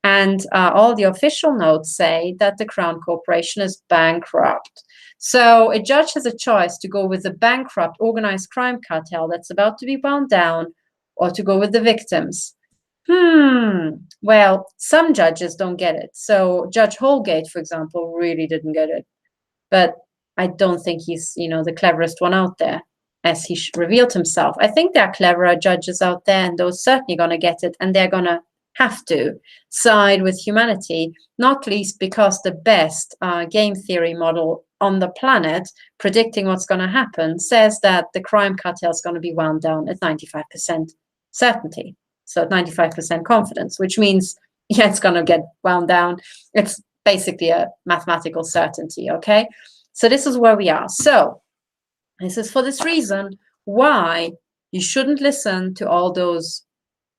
And all the official notes say that the Crown Corporation is bankrupt. So a judge has a choice to go with the bankrupt organized crime cartel that's about to be wound down, or to go with the victims. Well, some judges don't get it. So Judge Holgate, for example, really didn't get it. but I don't think he's, the cleverest one out there, as he revealed himself. I think there are cleverer judges out there, and those certainly going to get it, and they're going to have to side with humanity, not least because the best game theory model on the planet predicting what's going to happen says that the crime cartel is going to be wound down at 95% certainty. So at 95% confidence, which means, yeah, it's going to get wound down. It's basically a mathematical certainty, okay? So this is where we are. So this is for this reason why you shouldn't listen to all those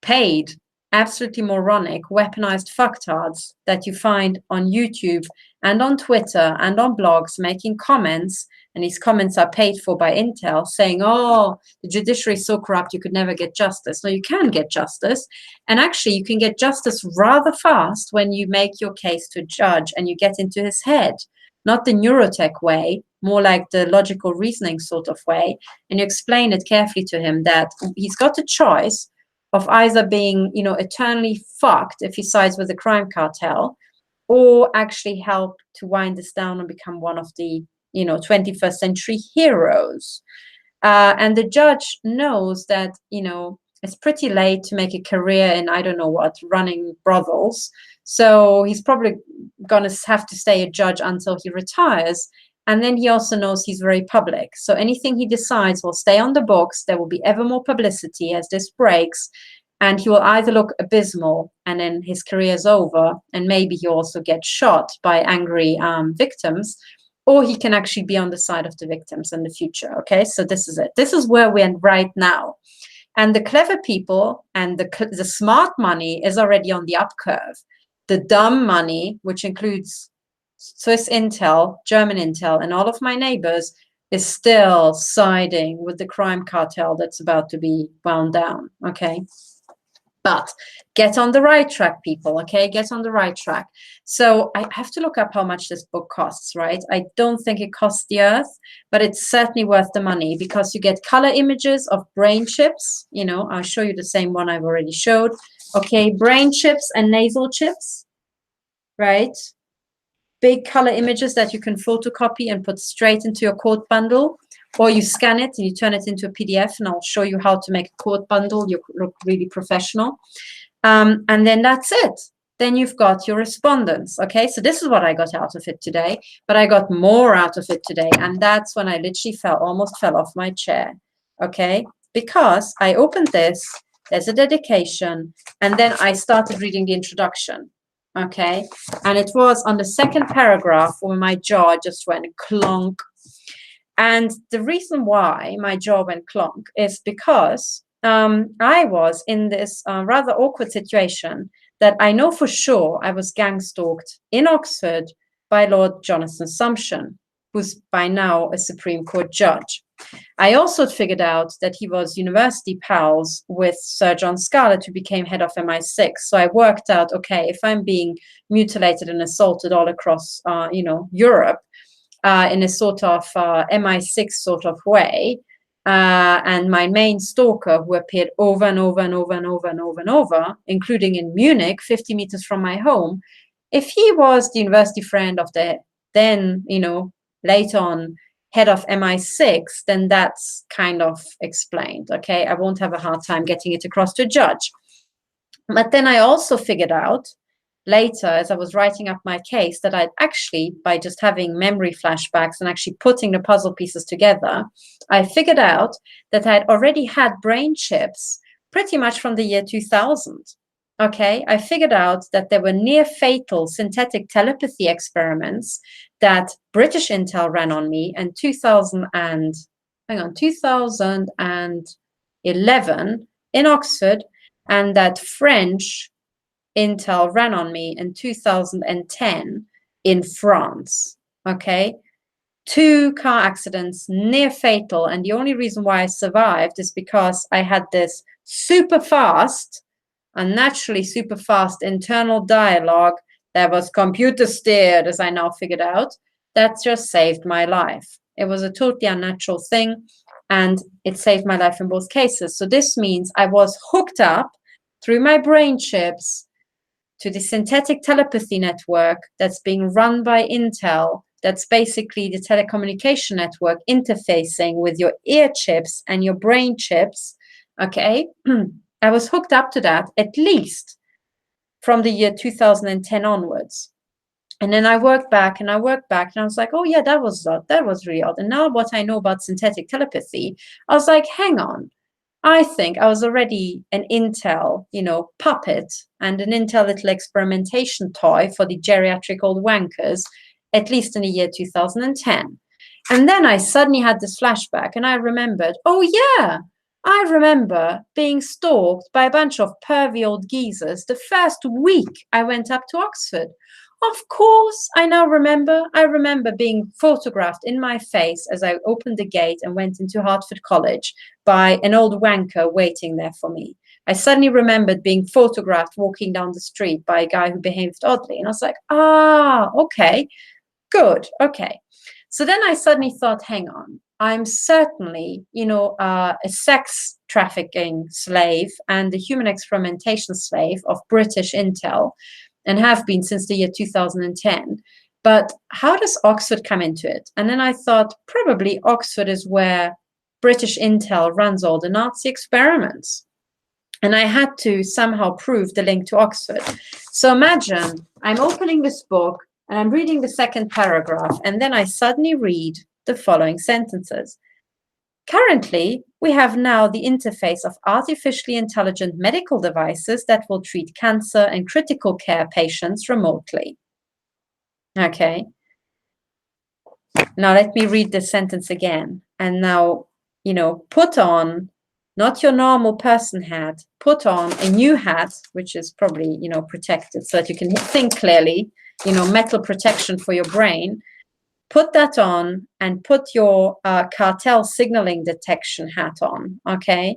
paid, absolutely moronic, weaponized fucktards that you find on YouTube and on Twitter and on blogs making comments, and these comments are paid for by Intel, saying, oh, the judiciary is so corrupt you could never get justice. No, you can get justice. And actually, you can get justice rather fast when you make your case to a judge and you get into his head, not the neurotech way, more like the logical reasoning sort of way, and you explain it carefully to him that he's got a choice of either being, eternally fucked if he sides with the crime cartel, or actually help to wind this down and become one of the, 21st century heroes. And the judge knows that, it's pretty late to make a career in, I don't know what, running brothels. So he's probably going to have to stay a judge until he retires. And then he also knows he's very public. So anything he decides will stay on the books. There will be ever more publicity as this breaks. And he will either look abysmal and then his career is over. And maybe he also gets shot by angry victims. Or he can actually be on the side of the victims in the future. Okay, so this is it. This is where we're right now. And the clever people and the smart money is already on the up curve. The dumb money, which includes Swiss Intel, German Intel, and all of my neighbors, is still siding with the crime cartel that's about to be wound down, okay? But get on the right track, people, okay? Get on the right track. So I have to look up how much this book costs, right? I don't think it costs the earth, but it's certainly worth the money because you get color images of brain chips. I'll show you the same one I've already showed. Okay, brain chips and nasal chips, right? Big color images that you can photocopy and put straight into your quote bundle, or you scan it and you turn it into a PDF, and I'll show you how to make a quote bundle. You look really professional. And then that's it. Then you've got your respondents. Okay, so this is what I got out of it today, but I got more out of it today. And that's when I literally almost fell off my chair. Okay, because I opened this, there's a dedication, and then I started reading the introduction. Okay, and it was on the second paragraph where my jaw just went clonk. And the reason why my jaw went clonk is because I was in this rather awkward situation that I know for sure I was gang stalked in Oxford by Lord Jonathan Sumption, who's by now a Supreme Court judge. I also figured out that he was university pals with Sir John Scarlett, who became head of MI6. So I worked out, okay, if I'm being mutilated and assaulted all across, Europe in a sort of MI6 sort of way, and my main stalker, who appeared over and over and over and over and over and over, including in Munich, 50 meters from my home, if he was the university friend of the then, later on, head of MI6, then that's kind of explained, okay? I won't have a hard time getting it across to a judge. But then I also figured out later, as I was writing up my case, that I'd actually, by just having memory flashbacks and actually putting the puzzle pieces together, I figured out that I'd already had brain chips pretty much from the year 2000. Okay, I figured out that there were near fatal synthetic telepathy experiments that British Intel ran on me in 2011 in Oxford, and that French Intel ran on me in 2010 in France. Okay, 2 car accidents, near fatal, and the only reason why I survived is because I had this super fast, unnaturally super fast internal dialogue that was computer steered, as I now figured out, that just saved my life. It was a totally unnatural thing, and it saved my life in both cases. So this means I was hooked up through my brain chips to the synthetic telepathy network that's being run by Intel That's basically the telecommunication network interfacing with your ear chips and your brain chips. Okay. I was hooked up to that at least from the year 2010 onwards. And then I worked back and I was like, oh yeah, that was odd. That was really odd. And now what I know about synthetic telepathy, I was like, hang on. I think I was already an Intel, puppet and an Intel little experimentation toy for the geriatric old wankers, at least in the year 2010. And then I suddenly had this flashback and I remembered, oh yeah, I remember being stalked by a bunch of pervy old geezers the first week I went up to Oxford. Of course, I now remember. I remember being photographed in my face as I opened the gate and went into Hertford College by an old wanker waiting there for me. I suddenly remembered being photographed walking down the street by a guy who behaved oddly. And I was like, okay, good, okay. So then I suddenly thought, hang on, I'm certainly, a sex trafficking slave and a human experimentation slave of British Intel, and have been since the year 2010. But how does Oxford come into it? And then I thought probably Oxford is where British Intel runs all the Nazi experiments. And I had to somehow prove the link to Oxford. So imagine I'm opening this book and I'm reading the second paragraph, and then I suddenly read the following sentences. Currently, we have now the interface of artificially intelligent medical devices that will treat cancer and critical care patients remotely. Okay. Now let me read this sentence again. And now, put on not your normal person hat, put on a new hat, which is probably, protected so that you can think clearly, metal protection for your brain. Put that on and put your cartel signaling detection hat on, okay?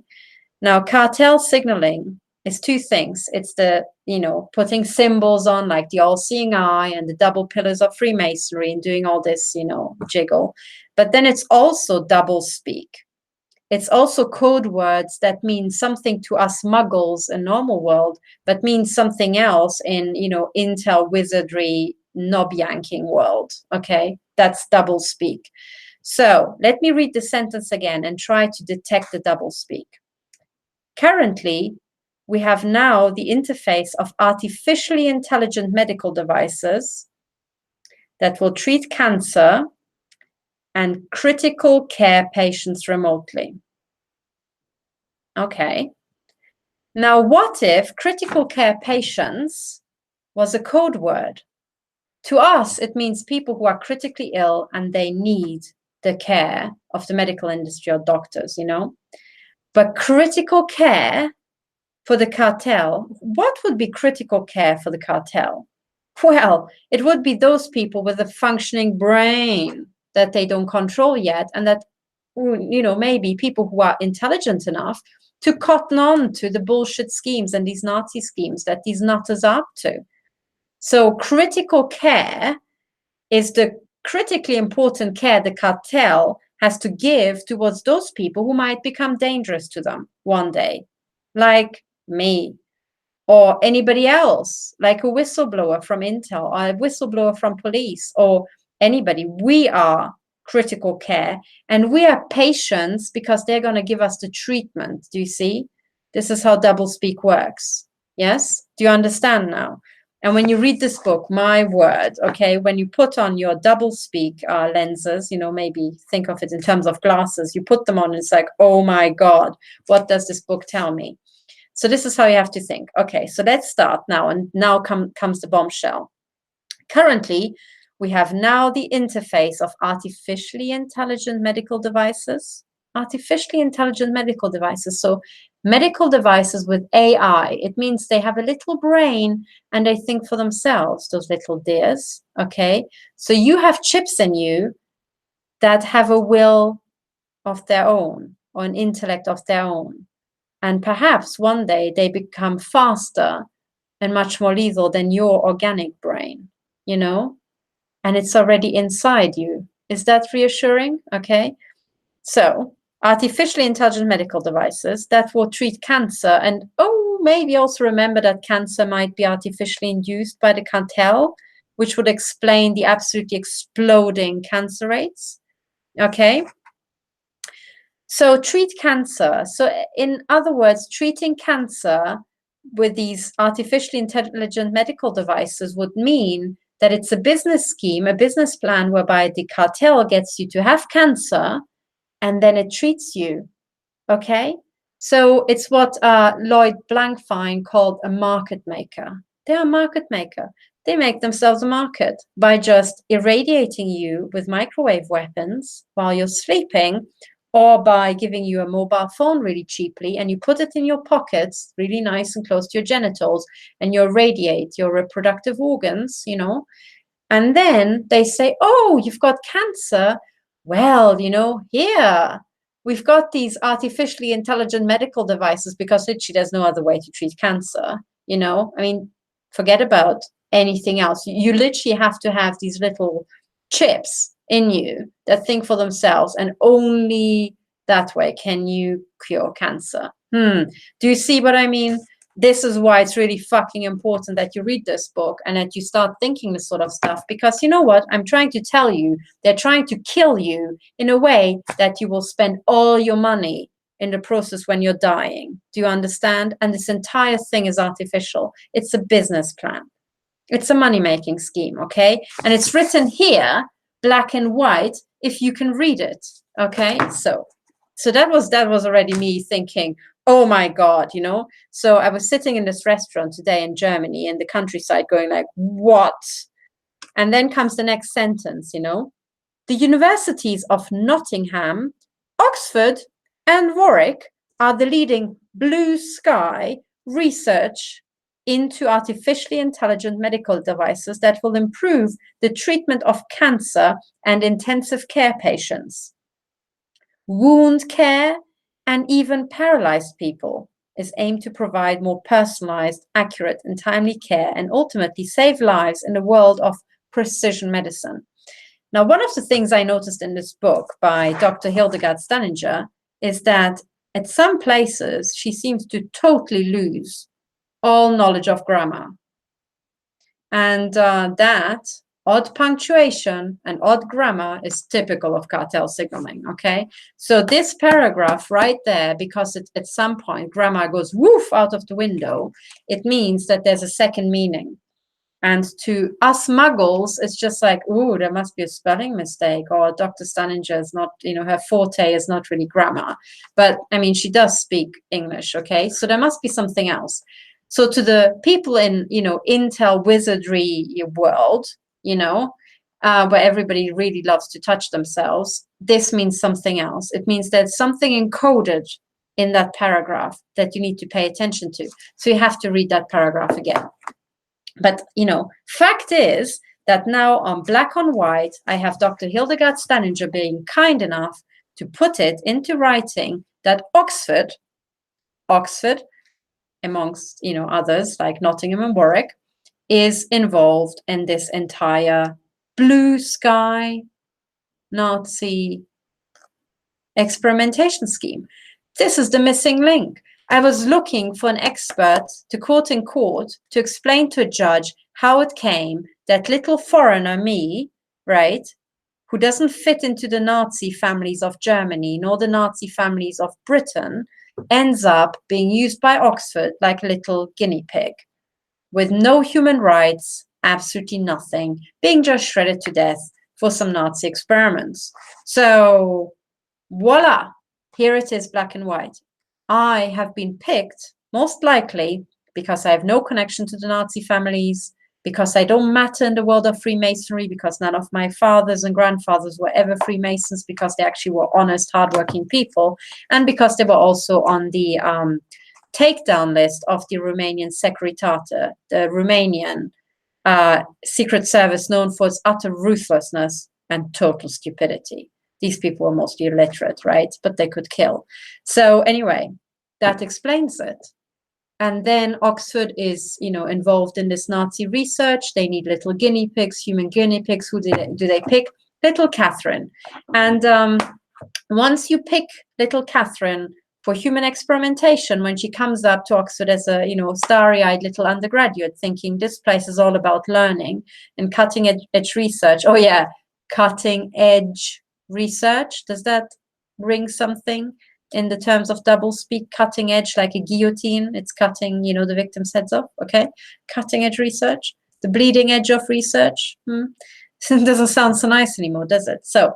Now, cartel signaling is two things. It's the, putting symbols on like the all-seeing eye and the double pillars of Freemasonry and doing all this, jiggle. But then it's also double speak. It's also code words that mean something to us muggles in normal world, but means something else in, Intel wizardry, knob yanking world, okay? That's double speak. So let me read the sentence again and try to detect the double speak. Currently, we have now the interface of artificially intelligent medical devices that will treat cancer and critical care patients remotely. Okay. Now, what if critical care patients was a code word? To us, it means people who are critically ill and they need the care of the medical industry or doctors, But critical care for the cartel, what would be critical care for the cartel? Well, it would be those people with a functioning brain that they don't control yet, and that, maybe people who are intelligent enough to cotton on to the bullshit schemes and these Nazi schemes that these nutters are up to. So critical care is the critically important care the cartel has to give towards those people who might become dangerous to them one day, like me or anybody else, like a whistleblower from Intel or a whistleblower from police or anybody. We are critical care and we are patients because they're going to give us the treatment. Do you see? This is how doublespeak works. Yes? Do you understand now? And when you read this book, my word, okay, when you put on your doublespeak lenses, maybe think of it in terms of glasses, you put them on and it's like, oh my God, what does this book tell me? So this is how you have to think. Okay, so let's start now. And now comes the bombshell. Currently, we have now the interface of artificially intelligent medical devices. Artificially intelligent medical devices. So medical devices with AI. It means they have a little brain and they think for themselves, those little dears. Okay, so you have chips in you that have a will of their own or an intellect of their own. And perhaps one day they become faster and much more lethal than your organic brain, and it's already inside you. Is that reassuring? Okay. So artificially intelligent medical devices that will treat cancer, and maybe also remember that cancer might be artificially induced by the cartel. which would explain the absolutely exploding cancer rates. Okay. So treat cancer. So in other words, treating cancer with these artificially intelligent medical devices would mean that it's a business scheme, a business plan whereby the cartel gets you to have cancer and then it treats you. Okay. So it's what Lloyd Blankfein called a market maker. They're a market maker. They make themselves a market by just irradiating you with microwave weapons while you're sleeping, or by giving you a mobile phone really cheaply, and you put it in your pockets, really nice and close to your genitals, and you irradiate your reproductive organs, you know. And then they say, oh, you've got cancer. Well, you know, here, we've got these artificially intelligent medical devices, because literally there's no other way to treat cancer, you know. I mean, forget about anything else. You literally have to have these little chips in you that think for themselves, and only that way can you cure cancer. Do you see what I mean? This is why it's really fucking important that you read this book and that you start thinking this sort of stuff, because you know what I'm trying to tell you? They're trying to kill you in a way that you will spend all your money in the process when you're dying. Do you understand? And this entire thing is artificial. It's a business plan. It's a money-making scheme, okay? And it's written here, black and white, if you can read it, okay? So that was already me thinking, oh my God, you know? So I was sitting in this restaurant today in Germany, in the countryside, going like, what? And then comes the next sentence, you know? The universities of Nottingham, Oxford, and Warwick are the leading blue sky research into artificially intelligent medical devices that will improve the treatment of cancer and intensive care patients. Wound care and even paralyzed people is aimed to provide more personalized, accurate, and timely care, and ultimately save lives in the world of precision medicine. Now, one of the things I noticed in this book by Dr. Hildegard Stanninger is that at some places she seems to totally lose all knowledge of grammar. And that odd punctuation and odd grammar is typical of cartel signaling, okay? So this paragraph right there, because at some point grammar goes woof out of the window, it means that there's a second meaning. And to us muggles, it's just like, ooh, there must be a spelling mistake, or Dr. Stanninger is not, you know, her forte is not really grammar. But I mean, she does speak English, okay? So there must be something else. So to the people in, you know, Intel wizardry world, you know, where everybody really loves to touch themselves, this means something else. It means there's something encoded in that paragraph that you need to pay attention to. So you have to read that paragraph again. But, you know, fact is that now on black on white, I have Dr. Hildegard Stanninger being kind enough to put it into writing that Oxford, amongst, you know, others like Nottingham and Warwick, is involved in this entire blue sky Nazi experimentation scheme. This is the missing link. I was looking for an expert to quote in court to explain to a judge how it came that little foreigner me, right, who doesn't fit into the Nazi families of Germany nor the Nazi families of Britain, ends up being used by Oxford like a little guinea pig with no human rights, absolutely nothing, being just shredded to death for some Nazi experiments. So voila, here it is, black and white. I have been picked, most likely, because I have no connection to the Nazi families, because I don't matter in the world of Freemasonry, because none of my fathers and grandfathers were ever Freemasons, because they actually were honest, hardworking people, and because they were also on the takedown list of the Romanian Securitate, the Romanian secret service known for its utter ruthlessness and total stupidity. These people were mostly illiterate, right? But they could kill. So anyway, that explains it. And then Oxford is, you know, involved in this Nazi research. They need little guinea pigs, human guinea pigs. Who do they pick? Little Catherine. And once you pick little Catherine for human experimentation when she comes up to Oxford as a, starry-eyed little undergraduate, thinking this place is all about learning and cutting edge research. Oh yeah, cutting edge research. Does that ring something in the terms of doublespeak? Cutting edge, like a guillotine. It's cutting, the victim's heads off. Okay, cutting edge research. The bleeding edge of research. Doesn't sound so nice anymore, does it? So,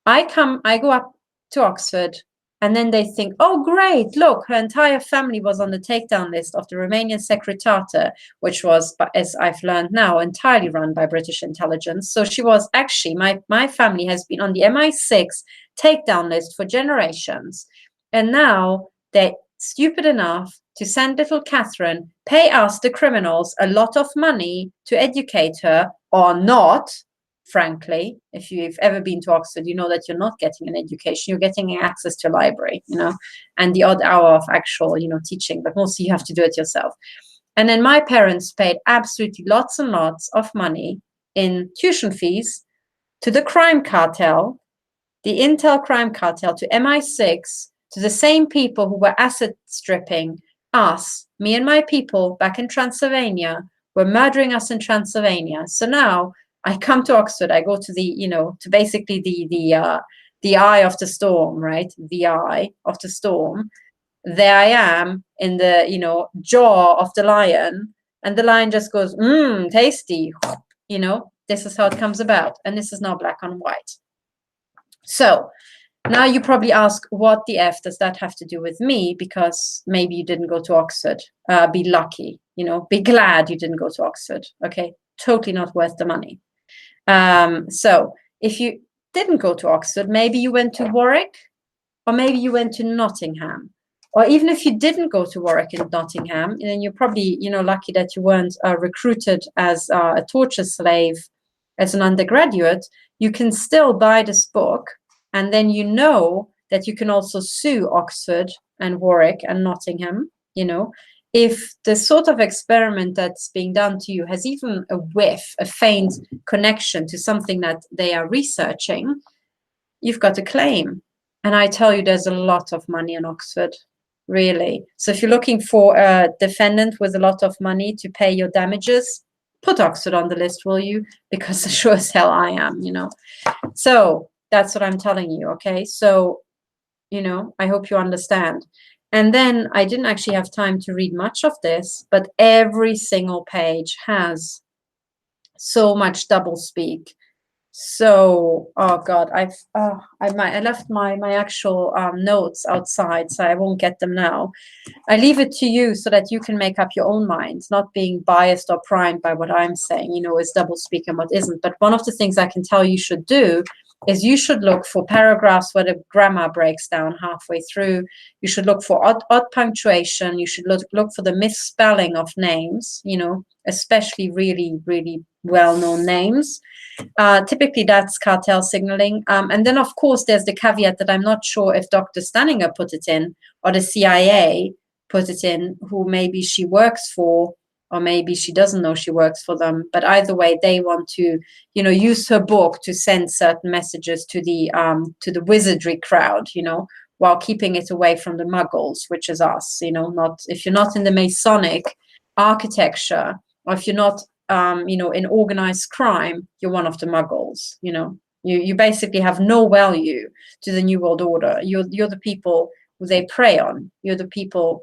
I go up to Oxford, and then they think, oh, great, look, her entire family was on the takedown list of the Romanian Securitate, which was, as I've learned now, entirely run by British intelligence. So she was actually, my family has been on the MI6 takedown list for generations. And now they're stupid enough to send little Catherine, pay us, the criminals, a lot of money to educate her, or not. Frankly, if you've ever been to Oxford, you know that you're not getting an education, you're getting access to a library, and the odd hour of actual, teaching, but mostly you have to do it yourself. And then my parents paid absolutely lots and lots of money in tuition fees to the crime cartel, the Intel crime cartel, to MI6, to the same people who were asset stripping us, me and my people back in Transylvania, were murdering us in Transylvania. So now I come to Oxford, I go to to basically the eye of the storm, right? The eye of the storm. There I am in the, jaw of the lion, and the lion just goes, tasty. This is how it comes about. And this is now black on white. So now you probably ask, what the F does that have to do with me? Because maybe you didn't go to Oxford. Be lucky, be glad you didn't go to Oxford. Okay, totally not worth the money. So if you didn't go to Oxford, maybe you went to Warwick, or maybe you went to Nottingham. Or even if you didn't go to Warwick and Nottingham, then you're probably, lucky that you weren't recruited as a torture slave as an undergraduate. You can still buy this book, and then that you can also sue Oxford and Warwick and Nottingham, if the sort of experiment that's being done to you has even a whiff, a faint connection to something that they are researching, you've got a claim. And I tell you, there's a lot of money in Oxford, really. So if you're looking for a defendant with a lot of money to pay your damages, put Oxford on the list, will you? Because sure as hell I am, So that's what I'm telling you, okay? So, I hope you understand. And then I didn't actually have time to read much of this, but every single page has so much doublespeak. So, oh God, I left my actual notes outside, so I won't get them now. I leave it to you so that you can make up your own mind, not being biased or primed by what I'm saying, is doublespeak and what isn't. But one of the things I can tell you should do is you should look for paragraphs where the grammar breaks down halfway through. You should look for odd punctuation. You should look for the misspelling of names, especially really, really well-known names. Typically, that's cartel signaling. And then, of course, there's the caveat that I'm not sure if Dr. Stanninger put it in or the CIA put it in, who maybe she works for, or maybe she doesn't know she works for them. But either way, they want to, use her book to send certain messages to the wizardry crowd, while keeping it away from the muggles, which is us, not if you're not in the Masonic architecture, or if you're not, in organized crime, you're one of the muggles, You basically have no value to the New World Order. You're the people who they prey on. You're the people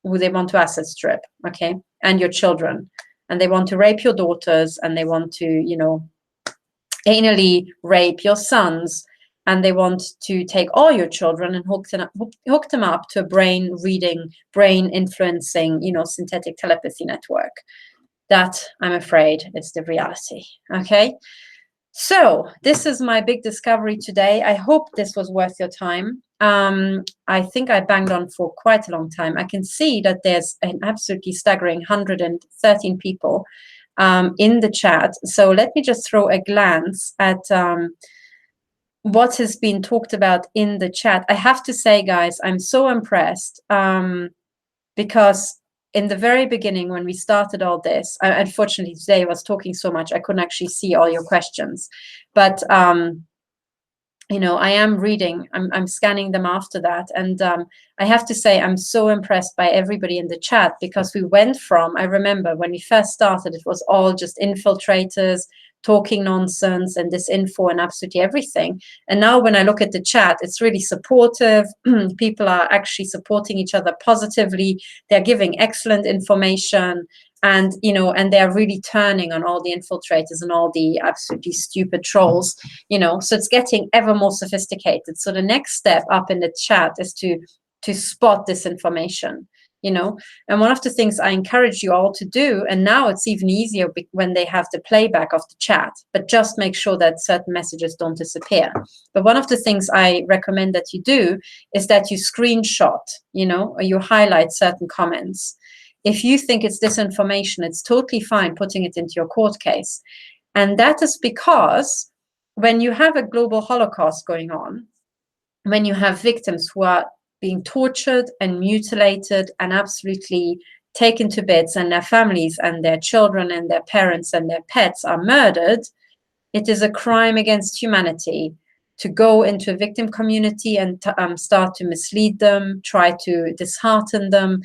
who they want to asset strip, okay, and your children. And they want to rape your daughters, and they want to, anally rape your sons, and they want to take all your children and hook them up to a brain-reading, brain-influencing, synthetic telepathy network. That, I'm afraid, is the reality, okay? So this is my big discovery today. I hope this was worth your time. I think I banged on for quite a long time. I can see that there's an absolutely staggering 113 people in the chat. So let me just throw a glance at what has been talked about in the chat. I have to say, guys, I'm so impressed because in the very beginning, when we started all this, unfortunately today I was talking so much I couldn't actually see all your questions, but I am reading, I'm scanning them after that. And I have to say, I'm so impressed by everybody in the chat, because we went from, I remember when we first started, it was all just infiltrators talking nonsense and disinfo and absolutely everything. And now when I look at the chat, it's really supportive. People are actually supporting each other positively. They're giving excellent information. And and they're really turning on all the infiltrators and all the absolutely stupid trolls. So it's getting ever more sophisticated. So the next step up in the chat is to spot disinformation. And one of the things I encourage you all to do, and now it's even easier when they have the playback of the chat, but just make sure that certain messages don't disappear. But one of the things I recommend that you do is that you screenshot, or you highlight certain comments. If you think it's disinformation, it's totally fine putting it into your court case. And that is because when you have a global Holocaust going on, when you have victims who are being tortured and mutilated and absolutely taken to bits, and their families and their children and their parents and their pets are murdered, it is a crime against humanity to go into a victim community and start to mislead them, try to dishearten them,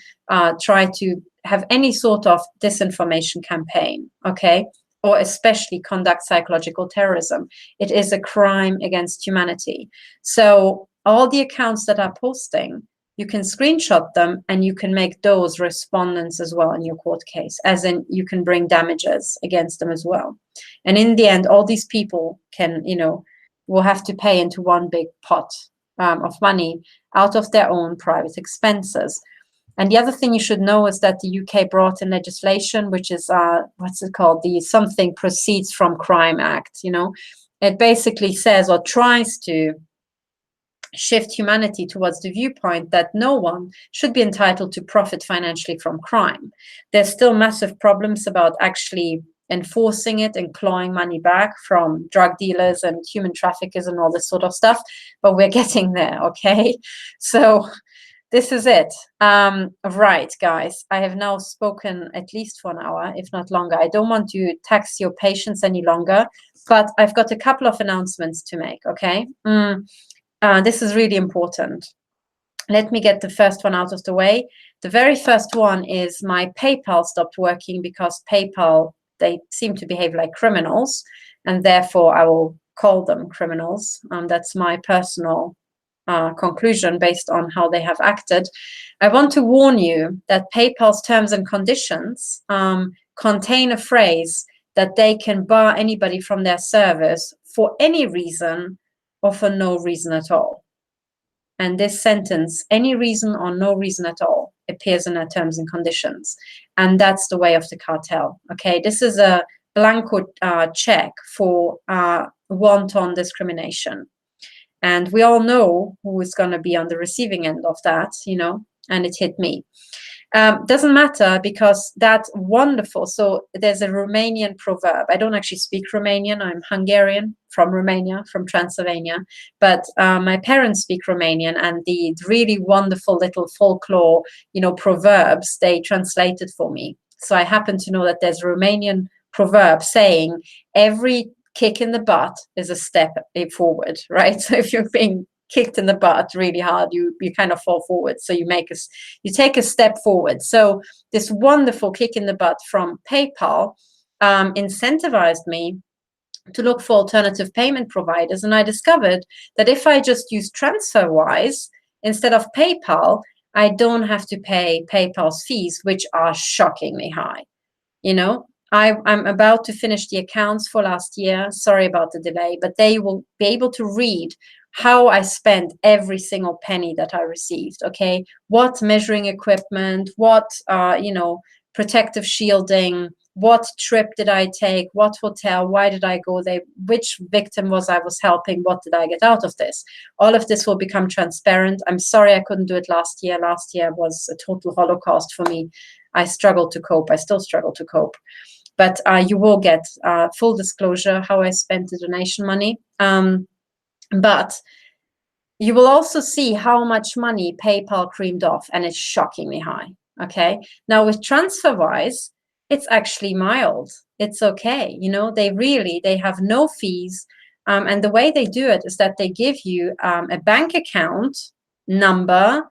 try to have any sort of disinformation campaign, okay? Or especially conduct psychological terrorism. It is a crime against humanity. So all the accounts that are posting, you can screenshot them and you can make those respondents as well in your court case, as in you can bring damages against them as well. And in the end, all these people can, will have to pay into one big pot of money out of their own private expenses. And the other thing you should know is that the UK brought in legislation, which is, what's it called? The Something Proceeds from Crime Act, It basically says, or tries to shift humanity towards the viewpoint that no one should be entitled to profit financially from crime. There's still massive problems about actually enforcing it and clawing money back from drug dealers and human traffickers and all this sort of stuff, but we're getting there, okay? So this is it. Right, guys, I have now spoken at least for an hour, if not longer. I don't want to tax your patience any longer, but I've got a couple of announcements to make, okay? This is really important. Let me get the first one out of the way. The very first one is my PayPal stopped working because PayPal, they seem to behave like criminals, and therefore I will call them criminals. That's my personal conclusion based on how they have acted. I want to warn you that PayPal's terms and conditions contain a phrase that they can bar anybody from their service for any reason or for no reason at all. And this sentence, any reason or no reason at all, appears in our terms and conditions. And that's the way of the cartel. Okay, this is a blanco check for wanton discrimination. And we all know who is going to be on the receiving end of that, and it hit me. Doesn't matter, because that's wonderful. So there's a Romanian proverb. I don't actually speak Romanian. I'm Hungarian, from Romania, from Transylvania. But my parents speak Romanian, and the really wonderful little folklore, proverbs, they translated for me. So I happen to know that there's a Romanian proverb saying every kick in the butt is a step forward, right? So if you're being kicked in the butt really hard, you kind of fall forward. So you take a step forward. So this wonderful kick in the butt from PayPal incentivized me to look for alternative payment providers. And I discovered that if I just use TransferWise instead of PayPal, I don't have to pay PayPal's fees, which are shockingly high. I'm about to finish the accounts for last year. Sorry about the delay, but they will be able to read how I spent every single penny that I received, okay? What measuring equipment, what, protective shielding, what trip did I take, what hotel, why did I go there, which victim I was helping, what did I get out of this? All of this will become transparent. I'm sorry I couldn't do it last year. Last year was a total holocaust for me. I struggled to cope. I still struggle to cope. But you will get full disclosure how I spent the donation money. But you will also see how much money PayPal creamed off, and it's shockingly high, okay? Now with TransferWise, it's actually mild. It's okay. They have no fees. And the way they do it is that they give you a bank account number.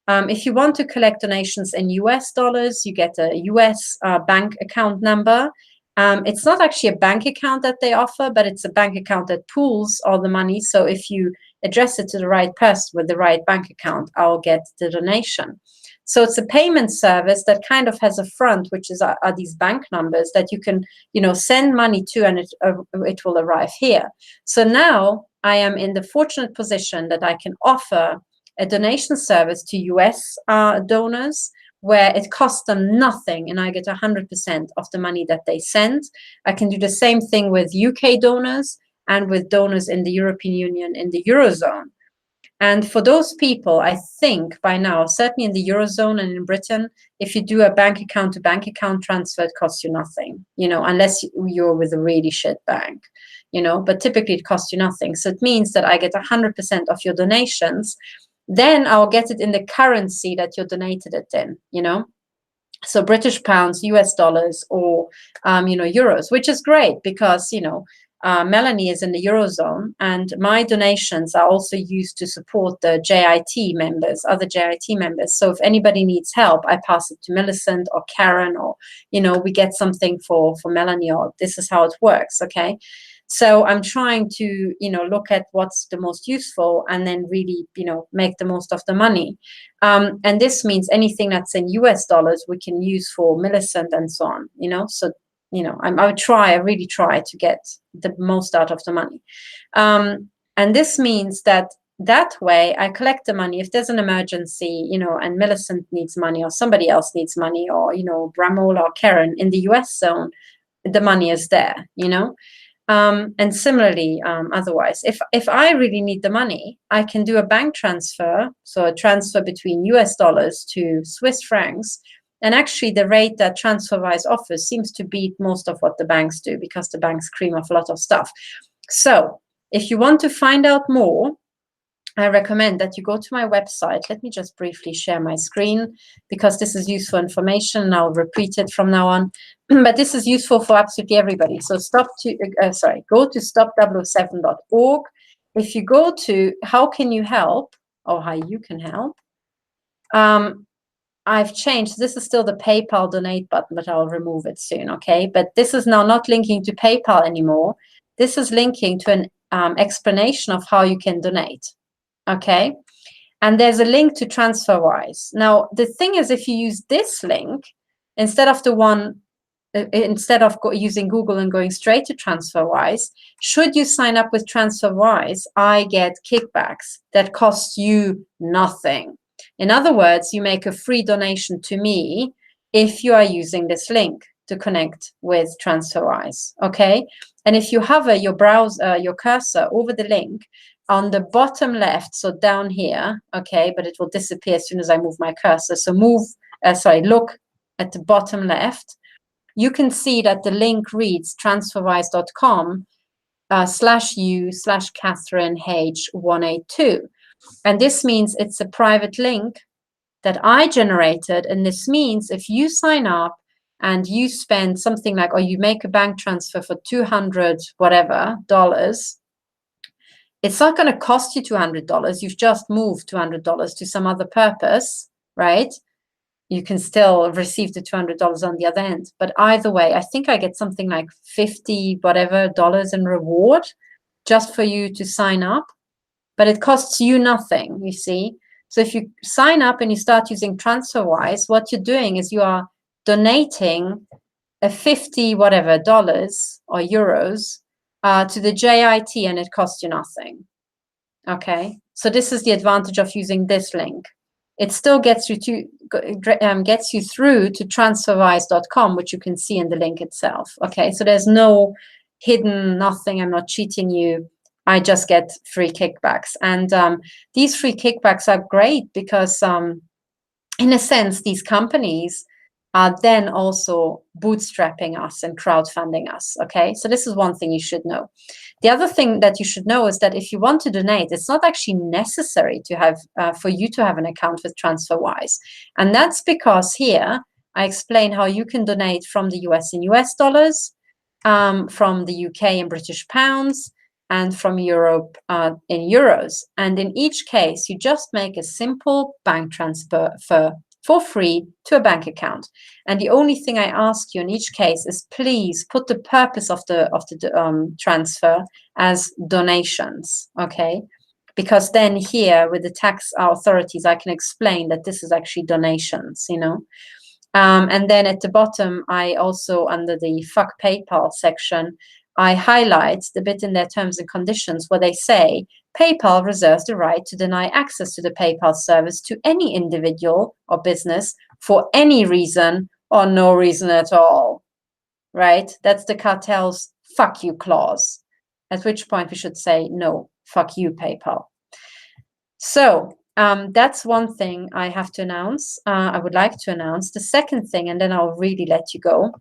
If you want to collect donations in US dollars, you get a US bank account number. It's not actually a bank account that they offer, but it's a bank account that pools all the money. So if you address it to the right person with the right bank account, I'll get the donation. So it's a payment service that kind of has a front, which is are these bank numbers that you can, send money to, and it will arrive here. So now I am in the fortunate position that I can offer a donation service to US donors where it costs them nothing and I get 100% of the money that they send. I can do the same thing with UK donors and with donors in the European Union, in the Eurozone. And for those people, I think by now, certainly in the Eurozone and in Britain, if you do a bank account to bank account transfer, it costs you nothing, unless you're with a really shit bank, but typically it costs you nothing. So it means that I get 100% of your donations. Then I'll get it in the currency that you donated it in, So British pounds, US dollars, or, euros, which is great because, Melanie is in the Eurozone, and my donations are also used to support the JIT members, other JIT members. So if anybody needs help, I pass it to Millicent or Karen, or, we get something for Melanie, or this is how it works, okay? So I'm trying to, look at what's the most useful and then really, make the most of the money. And this means anything that's in US dollars, we can use for Millicent and so on, So, I really try to get the most out of the money. And this means that way I collect the money. If there's an emergency, and Millicent needs money or somebody else needs money, or, Bramola or Karen in the US zone, the money is there, and similarly, otherwise, if I really need the money, I can do a bank transfer, so a transfer between US dollars to Swiss francs. And actually, the rate that TransferWise offers seems to beat most of what the banks do, because the banks cream off a lot of stuff. So if you want to find out more, I recommend that you go to my website. Let me just briefly share my screen, because this is useful information, and I'll repeat it from now on. But this is useful for absolutely everybody. So go to stop007.org. If you go to how can you help, or how you can help, I've changed. This is still the PayPal donate button, but I'll remove it soon, okay? But this is now not linking to PayPal anymore. This is linking to an explanation of how you can donate, okay? And there's a link to TransferWise. Now, the thing is, if you use this link, instead of using Google and going straight to TransferWise, should you sign up with TransferWise, I get kickbacks that cost you nothing. In other words, you make a free donation to me if you are using this link to connect with TransferWise, okay? And if you hover your cursor over the link on the bottom left, so down here, okay, but it will disappear as soon as I move my cursor. So look at the bottom left. You can see that the link reads transferwise.com /u/Katherine H182. And this means it's a private link that I generated. And this means if you sign up and you spend something like, or you make a bank transfer for $200 whatever dollars, it's not going to cost you $200. You've just moved $200 to some other purpose, right? You can still receive the $200 on the other end. But either way, I think I get something like $50 whatever dollars in reward just for you to sign up. But it costs you nothing, you see. So if you sign up and you start using TransferWise, what you're doing is you are donating a $50 whatever dollars or euros to the JIT, and it costs you nothing. Okay, so this is the advantage of using this link. It still gets you through to transferwise.com, which you can see in the link itself. Okay, so there's no hidden nothing. I'm not cheating you. I just get free kickbacks. And these free kickbacks are great because, in a sense, these companies are then also bootstrapping us and crowdfunding us, okay? So this is one thing you should know. The other thing that you should know is that if you want to donate, it's not actually necessary to have for you to have an account with TransferWise. And that's because here I explain how you can donate from the US in US dollars, from the UK in British pounds, and from Europe in euros. And in each case, you just make a simple bank transfer for free to a bank account. And the only thing I ask you in each case is please put the purpose of the transfer as donations, okay? Because then here with the tax authorities, I can explain that this is actually donations, you know? And then at the bottom, I also, under the fuck PayPal section, I highlight the bit in their terms and conditions where they say PayPal reserves the right to deny access to the PayPal service to any individual or business for any reason or no reason at all, right? That's the cartel's fuck you clause, at which point we should say, no, fuck you, PayPal. So that's one thing I have to announce. I would like to announce. The second thing, and then I'll really let you go,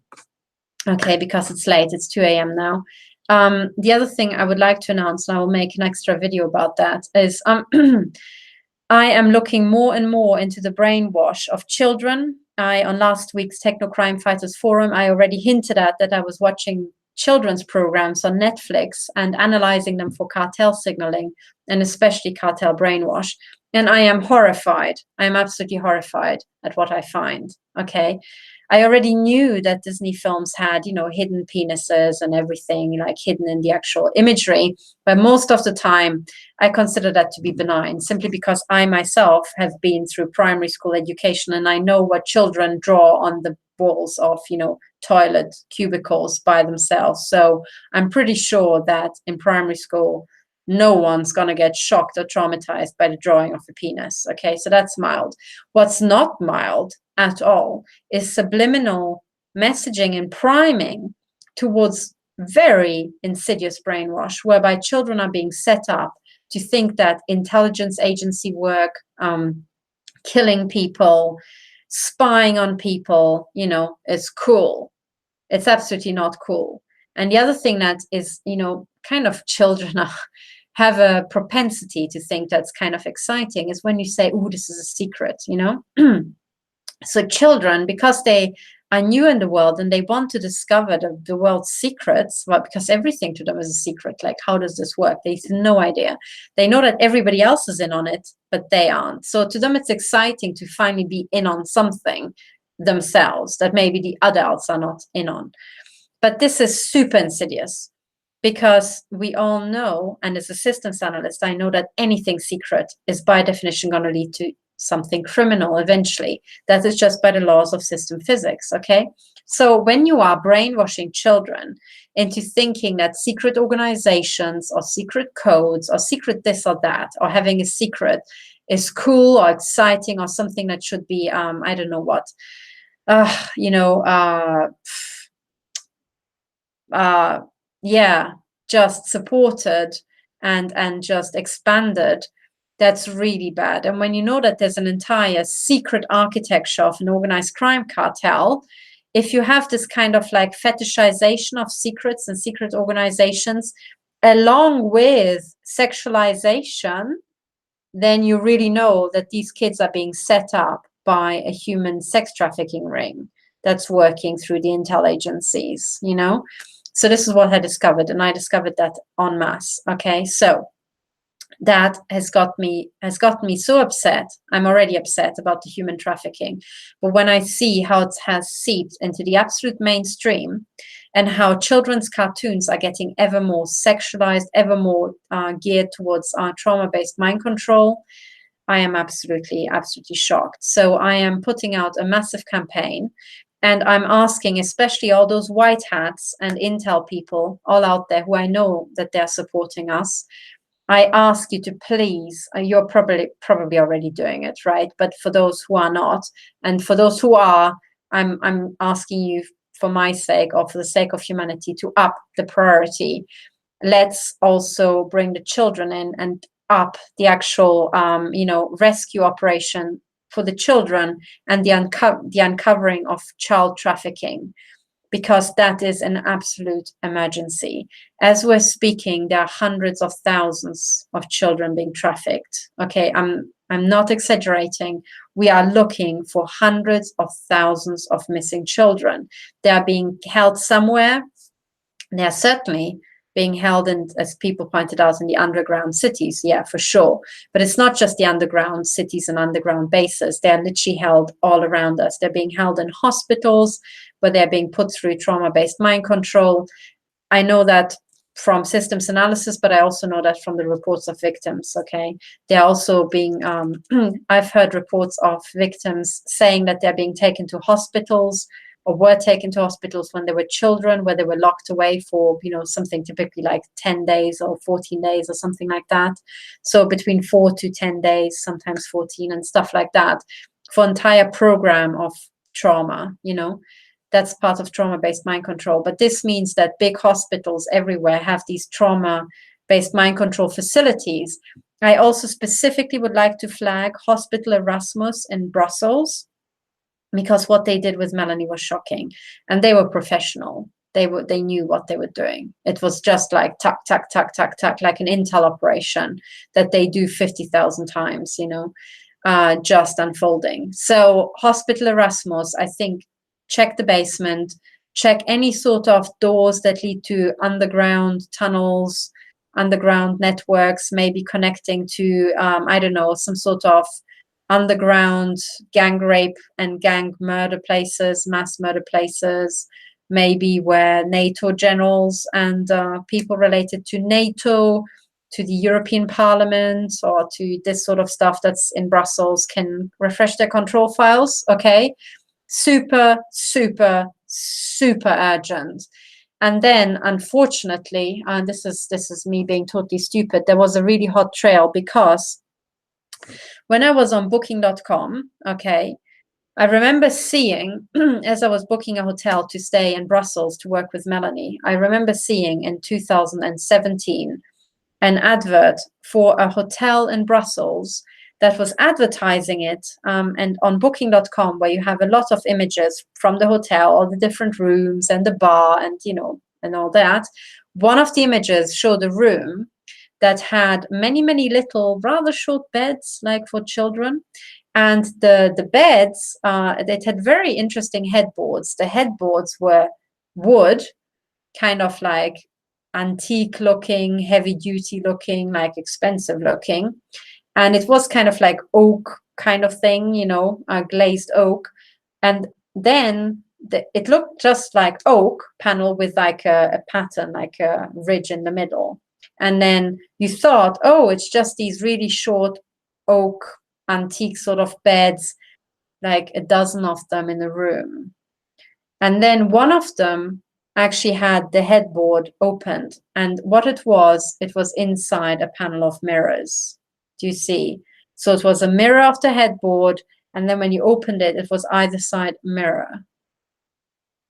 okay, because it's late. It's 2 a.m. now. The other thing I would like to announce, and I will make an extra video about that, is I am looking more and more into the brainwash of children. On last week's Techno Crime Fighters Forum, I already hinted at that I was watching children's programs on Netflix and analyzing them for cartel signaling and especially cartel brainwash. And I am horrified. I am absolutely horrified at what I find. Okay. I already knew that Disney films had, you know, hidden penises and everything, like hidden in the actual imagery. But most of the time, I consider that to be benign, simply because I myself have been through primary school education and I know what children draw on the walls of, you know, toilet cubicles by themselves. So I'm pretty sure that in primary school, no one's going to get shocked or traumatized by the drawing of a penis. Okay, so that's mild. What's not mild at all is subliminal messaging and priming towards very insidious brainwash, whereby children are being set up to think that intelligence agency work, killing people, spying on people, you know, is cool. It's absolutely not cool. And the other thing that is, you know, kind of children have a propensity to think that's kind of exciting is when you say, oh, this is a secret, you know? So children, because they are new in the world and they want to discover the world's secrets, well, because everything to them is a secret. Like, how does this work? They have no idea. They know that everybody else is in on it, but they aren't. So to them, it's exciting to finally be in on something themselves that maybe the adults are not in on. But this is super insidious because we all know, and as a systems analyst, I know that anything secret is by definition going to lead to something criminal eventually. That is just by the laws of system physics, okay? So when you are brainwashing children into thinking that secret organizations or secret codes or secret this or that or having a secret is cool or exciting or something that should be, I don't know what, yeah, just supported and just expanded, that's really bad. And when you know that there's an entire secret architecture of an organized crime cartel, if you have this kind of like fetishization of secrets and secret organizations, along with sexualization, then you really know that these kids are being set up by a human sex trafficking ring that's working through the intel agencies, you know? So this is what I discovered, and I discovered that en masse. Okay, so that has got me so upset. I'm already upset about the human trafficking, but when I see how it has seeped into the absolute mainstream, and how children's cartoons are getting ever more sexualized, ever more geared towards trauma-based mind control, I am absolutely shocked. So I am putting out a massive campaign. And I'm asking, especially all those white hats and intel people all out there who I know that they're supporting us, I ask you to please, you're probably already doing it, right? But for those who are not, and for those who are, I'm asking you for my sake or for the sake of humanity to up the priority. Let's also bring the children in and up the actual, rescue operation for the children and the uncovering of child trafficking, because that is an absolute emergency. As we're speaking, there are hundreds of thousands of children being trafficked. Okay, I'm not exaggerating. We are looking for hundreds of thousands of missing children. They are being held somewhere. They are certainly being held in, as people pointed out, in the underground cities. Yeah, for sure. But it's not just the underground cities and underground bases. They're literally held all around us. They're being held in hospitals where they're being put through trauma-based mind control. I know that from systems analysis, but I also know that from the reports of victims, okay? They're also being, I've heard reports of victims saying that they're being taken to hospitals or were taken to hospitals when they were children, where they were locked away for, something typically like 10 days or 14 days or something like that. So between 4 to 10 days, sometimes 14 and stuff like that, for entire program of trauma, that's part of trauma-based mind control. But this means that big hospitals everywhere have these trauma-based mind control facilities. I also specifically would like to flag Hospital Erasmus in Brussels, because what they did with Melanie was shocking, and they were professional. They knew what they were doing. It was just like tuck, tuck, tuck, tuck, tuck, like an intel operation that they do 50,000 times, just unfolding. So Hospital Erasmus, I think, check the basement, check any sort of doors that lead to underground tunnels, underground networks, maybe connecting to, I don't know, some sort of underground gang rape and gang murder places, mass murder places, maybe where NATO generals and people related to NATO, to the European Parliament, or to this sort of stuff that's in Brussels can refresh their control files, okay? Super, super, super urgent. And then, unfortunately, and this is me being totally stupid, there was a really hot trail, because when I was on booking.com, okay, I remember seeing, as I was booking a hotel to stay in Brussels to work with Melanie, I remember seeing in 2017 an advert for a hotel in Brussels that was advertising it, and on booking.com, where you have a lot of images from the hotel, all the different rooms and the bar and, and all that. One of the images showed a room that had many, many little rather short beds, like for children. And the beds, it had very interesting headboards. The headboards were wood, kind of like antique looking, heavy duty looking, like expensive looking. And it was kind of like oak kind of thing, glazed oak. And then it looked just like oak panel with like a pattern, like a ridge in the middle. And then you thought, oh, it's just these really short oak antique sort of beds, like a dozen of them in a room. And then one of them actually had the headboard opened. And what it was inside a panel of mirrors. Do you see? So it was a mirror of the headboard. And then when you opened it, it was either side mirror.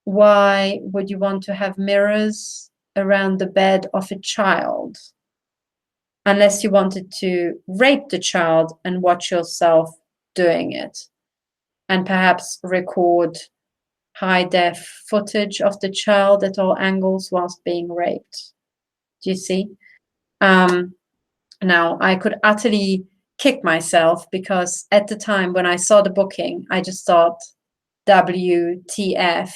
Why would you want to have mirrors around the bed of a child? Unless you wanted to rape the child and watch yourself doing it. And perhaps record high-def footage of the child at all angles whilst being raped. Do you see? Now, I could utterly kick myself, because at the time when I saw the booking, I just thought, WTF.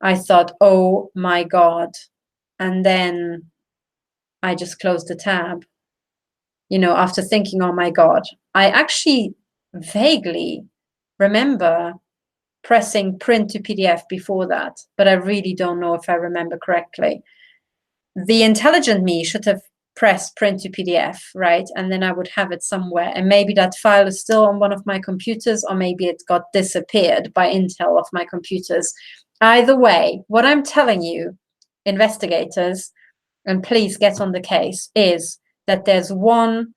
I thought, oh my God. And then I just closed the tab. After thinking, oh my God. I actually vaguely remember pressing print to PDF before that, but I really don't know if I remember correctly. The intelligent me should have pressed print to PDF, right? And then I would have it somewhere. And maybe that file is still on one of my computers, or maybe it got disappeared by Intel of my computers. Either way, what I'm telling you, investigators, and please get on the case, is that there's one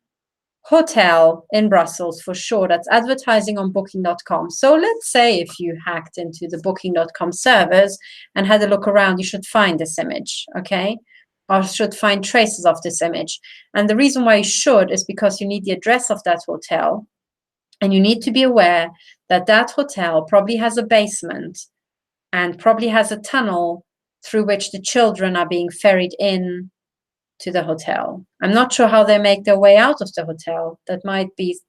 hotel in Brussels for sure that's advertising on booking.com. So let's say if you hacked into the booking.com servers and had a look around, you should find this image, okay? Or should find traces of this image. And the reason why you should is because you need the address of that hotel, and you need to be aware that that hotel probably has a basement and probably has a tunnel through which the children are being ferried in to the hotel. I'm not sure how they make their way out of the hotel. That might be,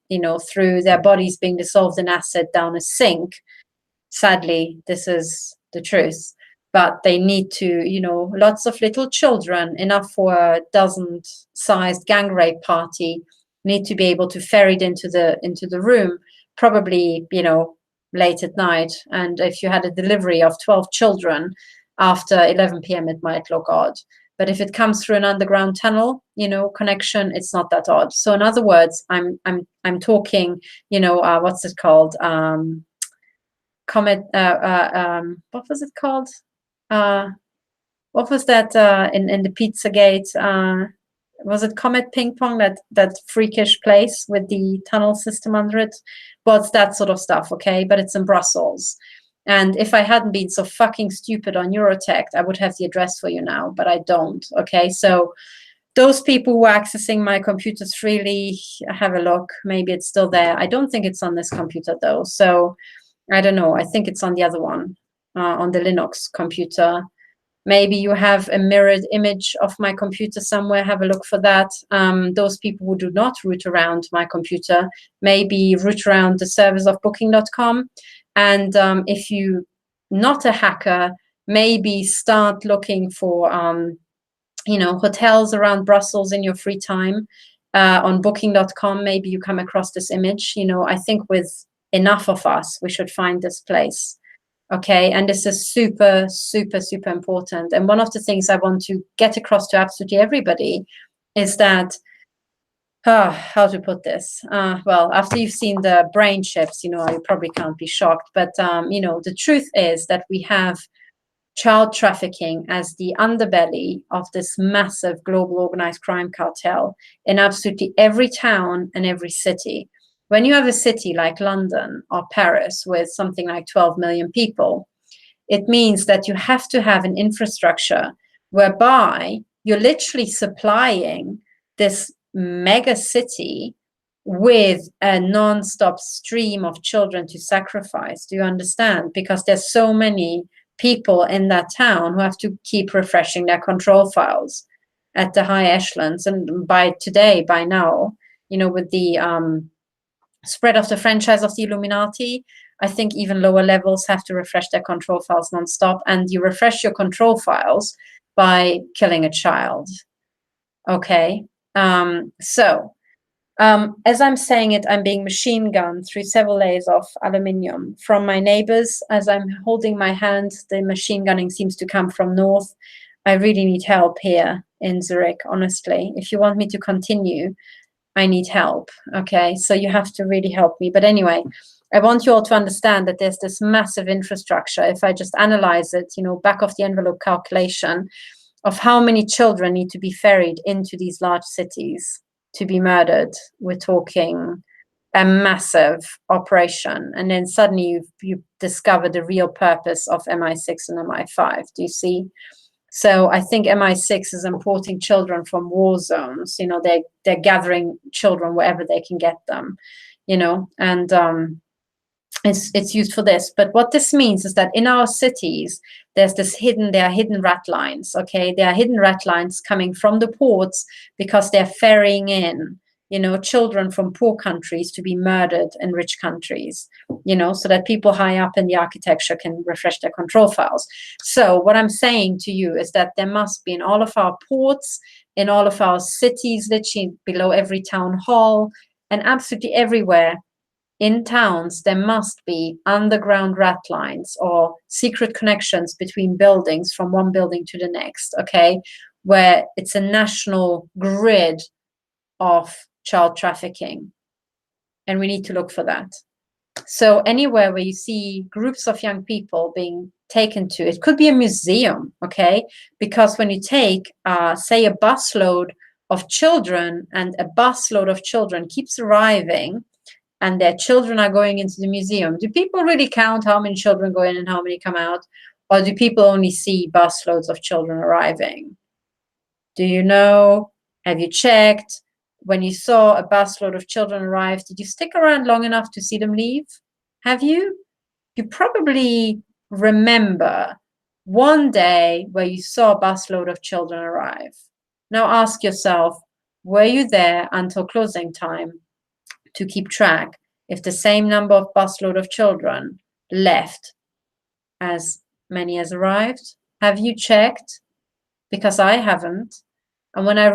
through their bodies being dissolved in acid down a sink. Sadly, this is the truth. but they need to, lots of little children, enough for a dozen-sized gang rape party, need to be able to ferried into the room, probably, late at night. And if you had a delivery of 12 children after 11 p.m., it might look odd. But if it comes through an underground tunnel, connection, it's not that odd. So in other words, I'm talking, what's it called? Comet. What was it called? What was that in the Pizzagate? Was it Comet Ping Pong, that freakish place with the tunnel system under it? Well, it's that sort of stuff, okay? But it's in Brussels. And if I hadn't been so fucking stupid on Eurotech, I would have the address for you now, but I don't, okay? So those people who are accessing my computers freely, have a look. Maybe it's still there. I don't think it's on this computer, though. So I don't know. I think it's on the other one, on the Linux computer. Maybe you have a mirrored image of my computer somewhere. Have a look for that. Those people who do not root around my computer, maybe root around the servers of booking.com. And if you're not a hacker, maybe start looking for, hotels around Brussels in your free time. On booking.com, maybe you come across this image. I think with enough of us, we should find this place. Okay, and this is super, super, super important. And one of the things I want to get across to absolutely everybody is that, how to put this? Well, after you've seen the brain chips, you probably can't be shocked. But, the truth is that we have child trafficking as the underbelly of this massive global organized crime cartel in absolutely every town and every city. When you have a city like London or Paris with something like 12 million people, it means that you have to have an infrastructure whereby you're literally supplying this mega city with a non-stop stream of children to sacrifice. Do you understand? Because there's so many people in that town who have to keep refreshing their control files at the high echelons. And by now, with the spread of the franchise of the Illuminati, I think even lower levels have to refresh their control files nonstop. And you refresh your control files by killing a child. Okay. As I'm saying it, I'm being machine gunned through several layers of aluminium from my neighbors. As I'm holding my hand, the machine gunning seems to come from north. I really need help here in Zurich, honestly. If you want me to continue, I need help. Okay, so you have to really help me. But anyway, I want you all to understand that there's this massive infrastructure. If I just analyze it, back of the envelope calculation of how many children need to be ferried into these large cities to be murdered, we're talking a massive operation. And then suddenly you discover the real purpose of MI6 and MI5. Do you see? So I think MI6 is importing children from war zones. They're gathering children wherever they can get them, and it's used for this. But what this means is that in our cities, there are hidden rat lines. Okay, there are hidden rat lines coming from the ports because they're ferrying in, children from poor countries to be murdered in rich countries, so that people high up in the architecture can refresh their control files. So what I'm saying to you is that there must be in all of our ports, in all of our cities, literally below every town hall, and absolutely everywhere in towns, there must be underground rat lines or secret connections between buildings from one building to the next, okay, where it's a national grid of child trafficking. And we need to look for that. So anywhere where you see groups of young people being taken to, it could be a museum, okay? Because when you take, say, a busload of children, and a busload of children keeps arriving, and their children are going into the museum, do people really count how many children go in and how many come out? Or do people only see busloads of children arriving? Do you know? Have you checked? When you saw a busload of children arrive, did you stick around long enough to see them leave? Have you? You probably remember one day where you saw a busload of children arrive. Now ask yourself, were you there until closing time to keep track if the same number of busload of children left as many as arrived? Have you checked? Because I haven't. And when I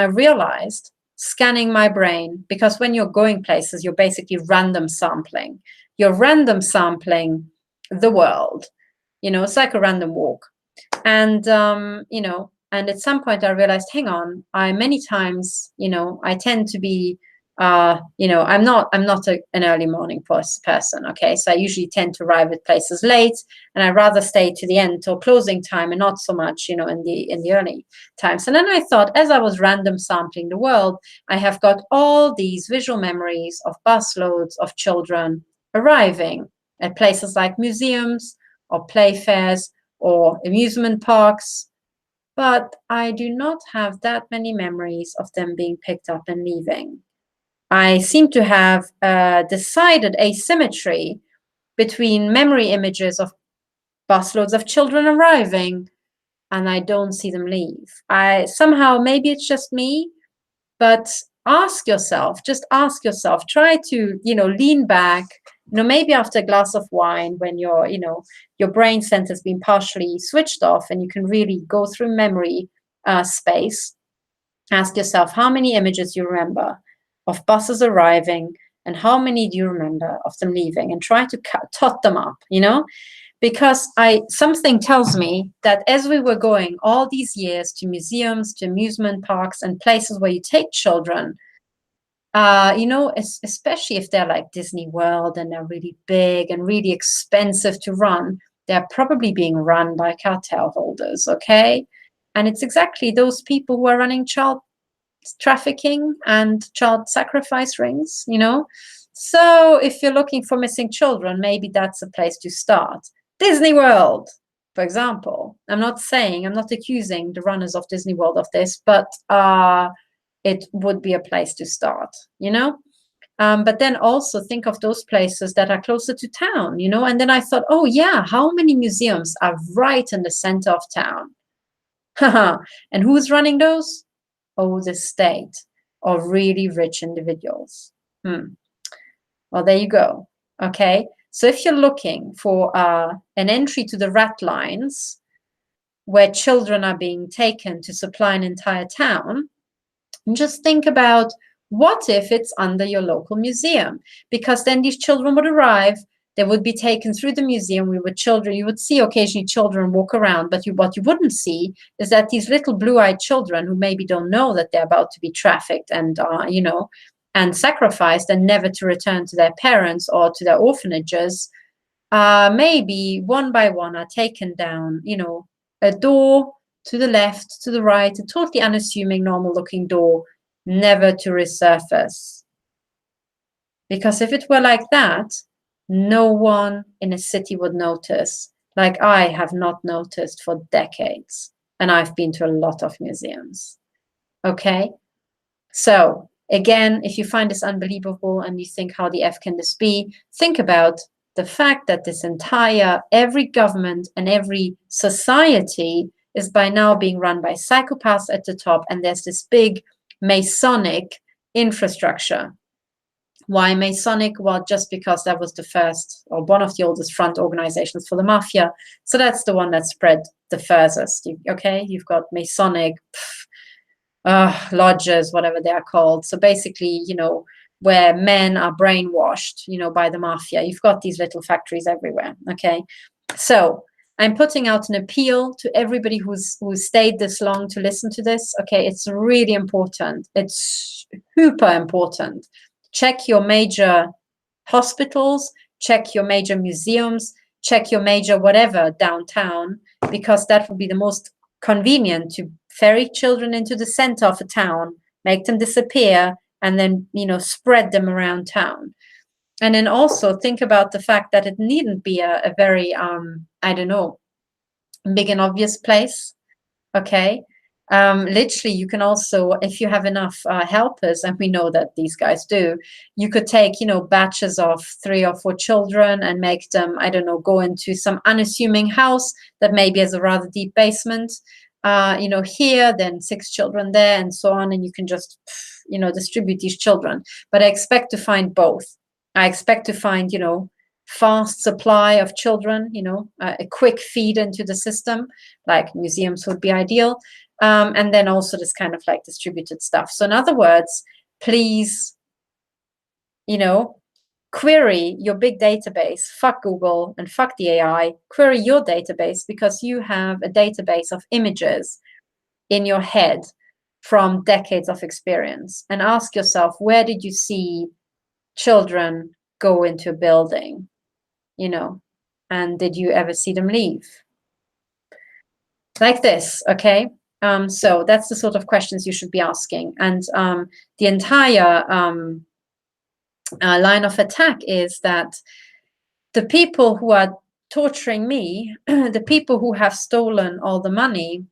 realized, scanning my brain, because when you're going places, you're basically random sampling. You're random sampling the world. It's like a random walk. And and at some point I realized, hang on, I many times, I tend to be I'm not an early morning person. Okay, so I usually tend to arrive at places late, and I rather stay to the end till closing time and not so much in the early times. And then I thought, as I was random sampling the world, I have got all these visual memories of busloads of children arriving at places like museums or play fairs or amusement parks, but I do not have that many memories of them being picked up and leaving. I seem to have decided asymmetry between memory images of busloads of children arriving, and I don't see them leave. Maybe it's just me, but just ask yourself, try to, lean back, maybe after a glass of wine when your brain center has been partially switched off and you can really go through memory space. Ask yourself how many images you remember of buses arriving and how many do you remember of them leaving, and try to tot them up, because something tells me that as we were going all these years to museums, to amusement parks, and places where you take children, especially if they're like Disney World and they're really big and really expensive to run, they're probably being run by cartel holders, okay? And it's exactly those people who are running child trafficking and child sacrifice rings, So if you're looking for missing children, maybe that's a place to start. Disney World, for example. I'm not accusing the runners of Disney World of this, but it would be a place to start, but then also think of those places that are closer to town, and then I thought, oh yeah, how many museums are right in the center of town? And who's running those? Oh, the state or really rich individuals. Well, there you go. Okay, so if you're looking for an entry to the rat lines where children are being taken to supply an entire town, just think about, what if it's under your local museum? Because then these children would arrive, they would be taken through the museum. You would see occasionally children walk around, but what you wouldn't see is that these little blue-eyed children who maybe don't know that they're about to be trafficked and, and sacrificed and never to return to their parents or to their orphanages, maybe one by one are taken down, a door to the left, to the right, a totally unassuming, normal-looking door, never to resurface. Because if it were like that, no one in a city would notice, like I have not noticed for decades. And I've been to a lot of museums. Okay? So, again, if you find this unbelievable and you think, how the F can this be? Think about the fact that every government and every society is by now being run by psychopaths at the top, and there's this big Masonic infrastructure. Why Masonic? Well, just because that was the first or one of the oldest front organizations for the mafia. So that's the one that spread the furthest. Okay, you've got Masonic lodges, whatever they are called. So basically, where men are brainwashed, by the mafia. You've got these little factories everywhere. Okay, so I'm putting out an appeal to everybody who's stayed this long to listen to this. Okay, it's really important. It's super important. Check your major hospitals, check your major museums, check your major whatever downtown, because that would be the most convenient to ferry children into the center of a town, make them disappear, and then, spread them around town. And then also think about the fact that it needn't be a very, big and obvious place. Okay. Literally, you can also, if you have enough helpers, and we know that these guys do, you could take, batches of 3 or 4 children and make them, go into some unassuming house that maybe has a rather deep basement, here, then 6 children there, and so on. And you can just, distribute these children. But I expect to find both. I expect to find, fast supply of children, a quick feed into the system, like museums would be ideal. And then also this kind of like distributed stuff. So in other words, please, query your big database, fuck Google and fuck the AI, query your database, because you have a database of images in your head from decades of experience, and ask yourself, where did you see children go into a building, and did you ever see them leave? Like this, okay? So that's the sort of questions you should be asking. And the entire line of attack is that the people who are torturing me, the people who have stolen all the money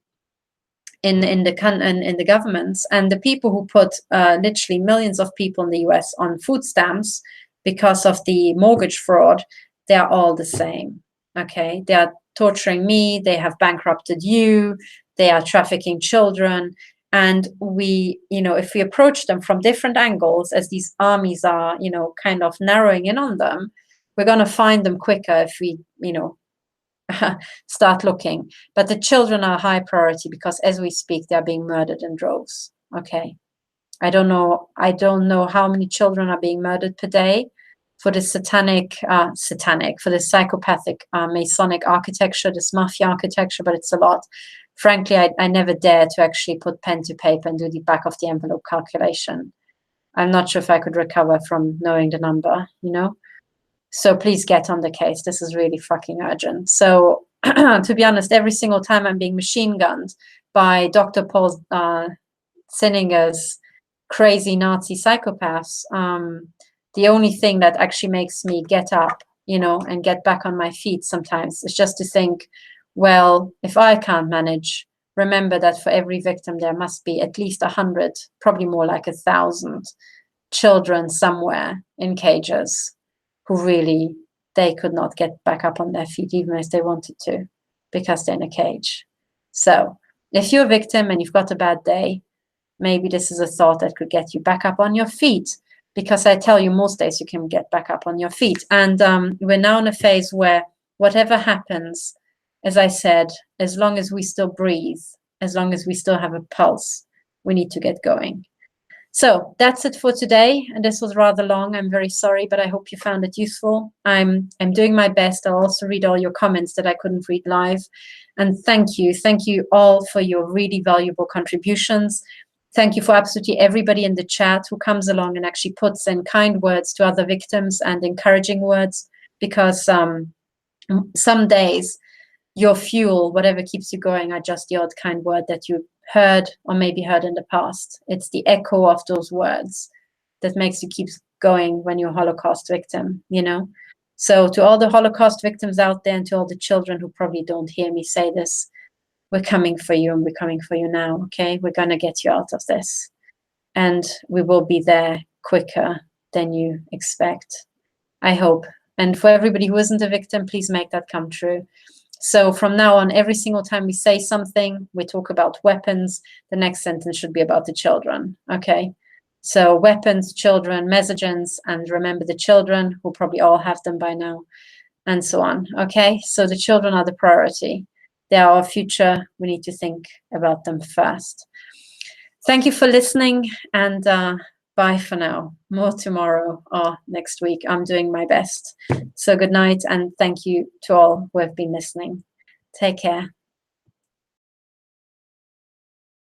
in the governments, and the people who put literally millions of people in the US on food stamps because of the mortgage fraud, they are all the same. Okay, they are torturing me, they have bankrupted you, they are trafficking children. And we, if we approach them from different angles, as these armies are, kind of narrowing in on them, we're going to find them quicker if we, start looking. But the children are a high priority, because as we speak, they're being murdered in droves. Okay. I don't know how many children are being murdered per day for this for this psychopathic Masonic architecture, this mafia architecture, but it's a lot. Frankly, I never dare to actually put pen to paper and do the back of the envelope calculation. I'm not sure if I could recover from knowing the number, So please get on the case. This is really fucking urgent. So to be honest, every single time I'm being machine gunned by Dr. Paul Sinninger's crazy Nazi psychopaths, the only thing that actually makes me get up, and get back on my feet sometimes is just to think, well, if I can't manage, remember that for every victim, there must be at least 100, probably more like 1,000 children somewhere in cages who really, they could not get back up on their feet even if they wanted to, because they're in a cage. So if you're a victim and you've got a bad day, maybe this is a thought that could get you back up on your feet, because I tell you, most days you can get back up on your feet. And we're now in a phase where whatever happens, as I said, as long as we still breathe, as long as we still have a pulse, we need to get going. So that's it for today. And this was rather long. I'm very sorry, but I hope you found it useful. I'm doing my best. I'll also read all your comments that I couldn't read live. And thank you all for your really valuable contributions. Thank you for absolutely everybody in the chat who comes along and actually puts in kind words to other victims and encouraging words, because some days your fuel, whatever keeps you going, are just the odd kind word that you heard or maybe heard in the past. It's the echo of those words that makes you keep going when you're a Holocaust victim, So to all the Holocaust victims out there, and to all the children who probably don't hear me say this, we're coming for you, and we're coming for you now, okay? We're going to get you out of this. And we will be there quicker than you expect, I hope. And for everybody who isn't a victim, please make that come true. So from now on, every single time we say something, we talk about weapons, the next sentence should be about the children, okay? So weapons, children, Mesogens, and remember the children, who probably all have them by now, and so on, okay? So the children are the priority. They are our future. We need to think about them first. Thank you for listening, and bye for now. More tomorrow or next week. I'm doing my best. So good night, and thank you to all who have been listening. Take care.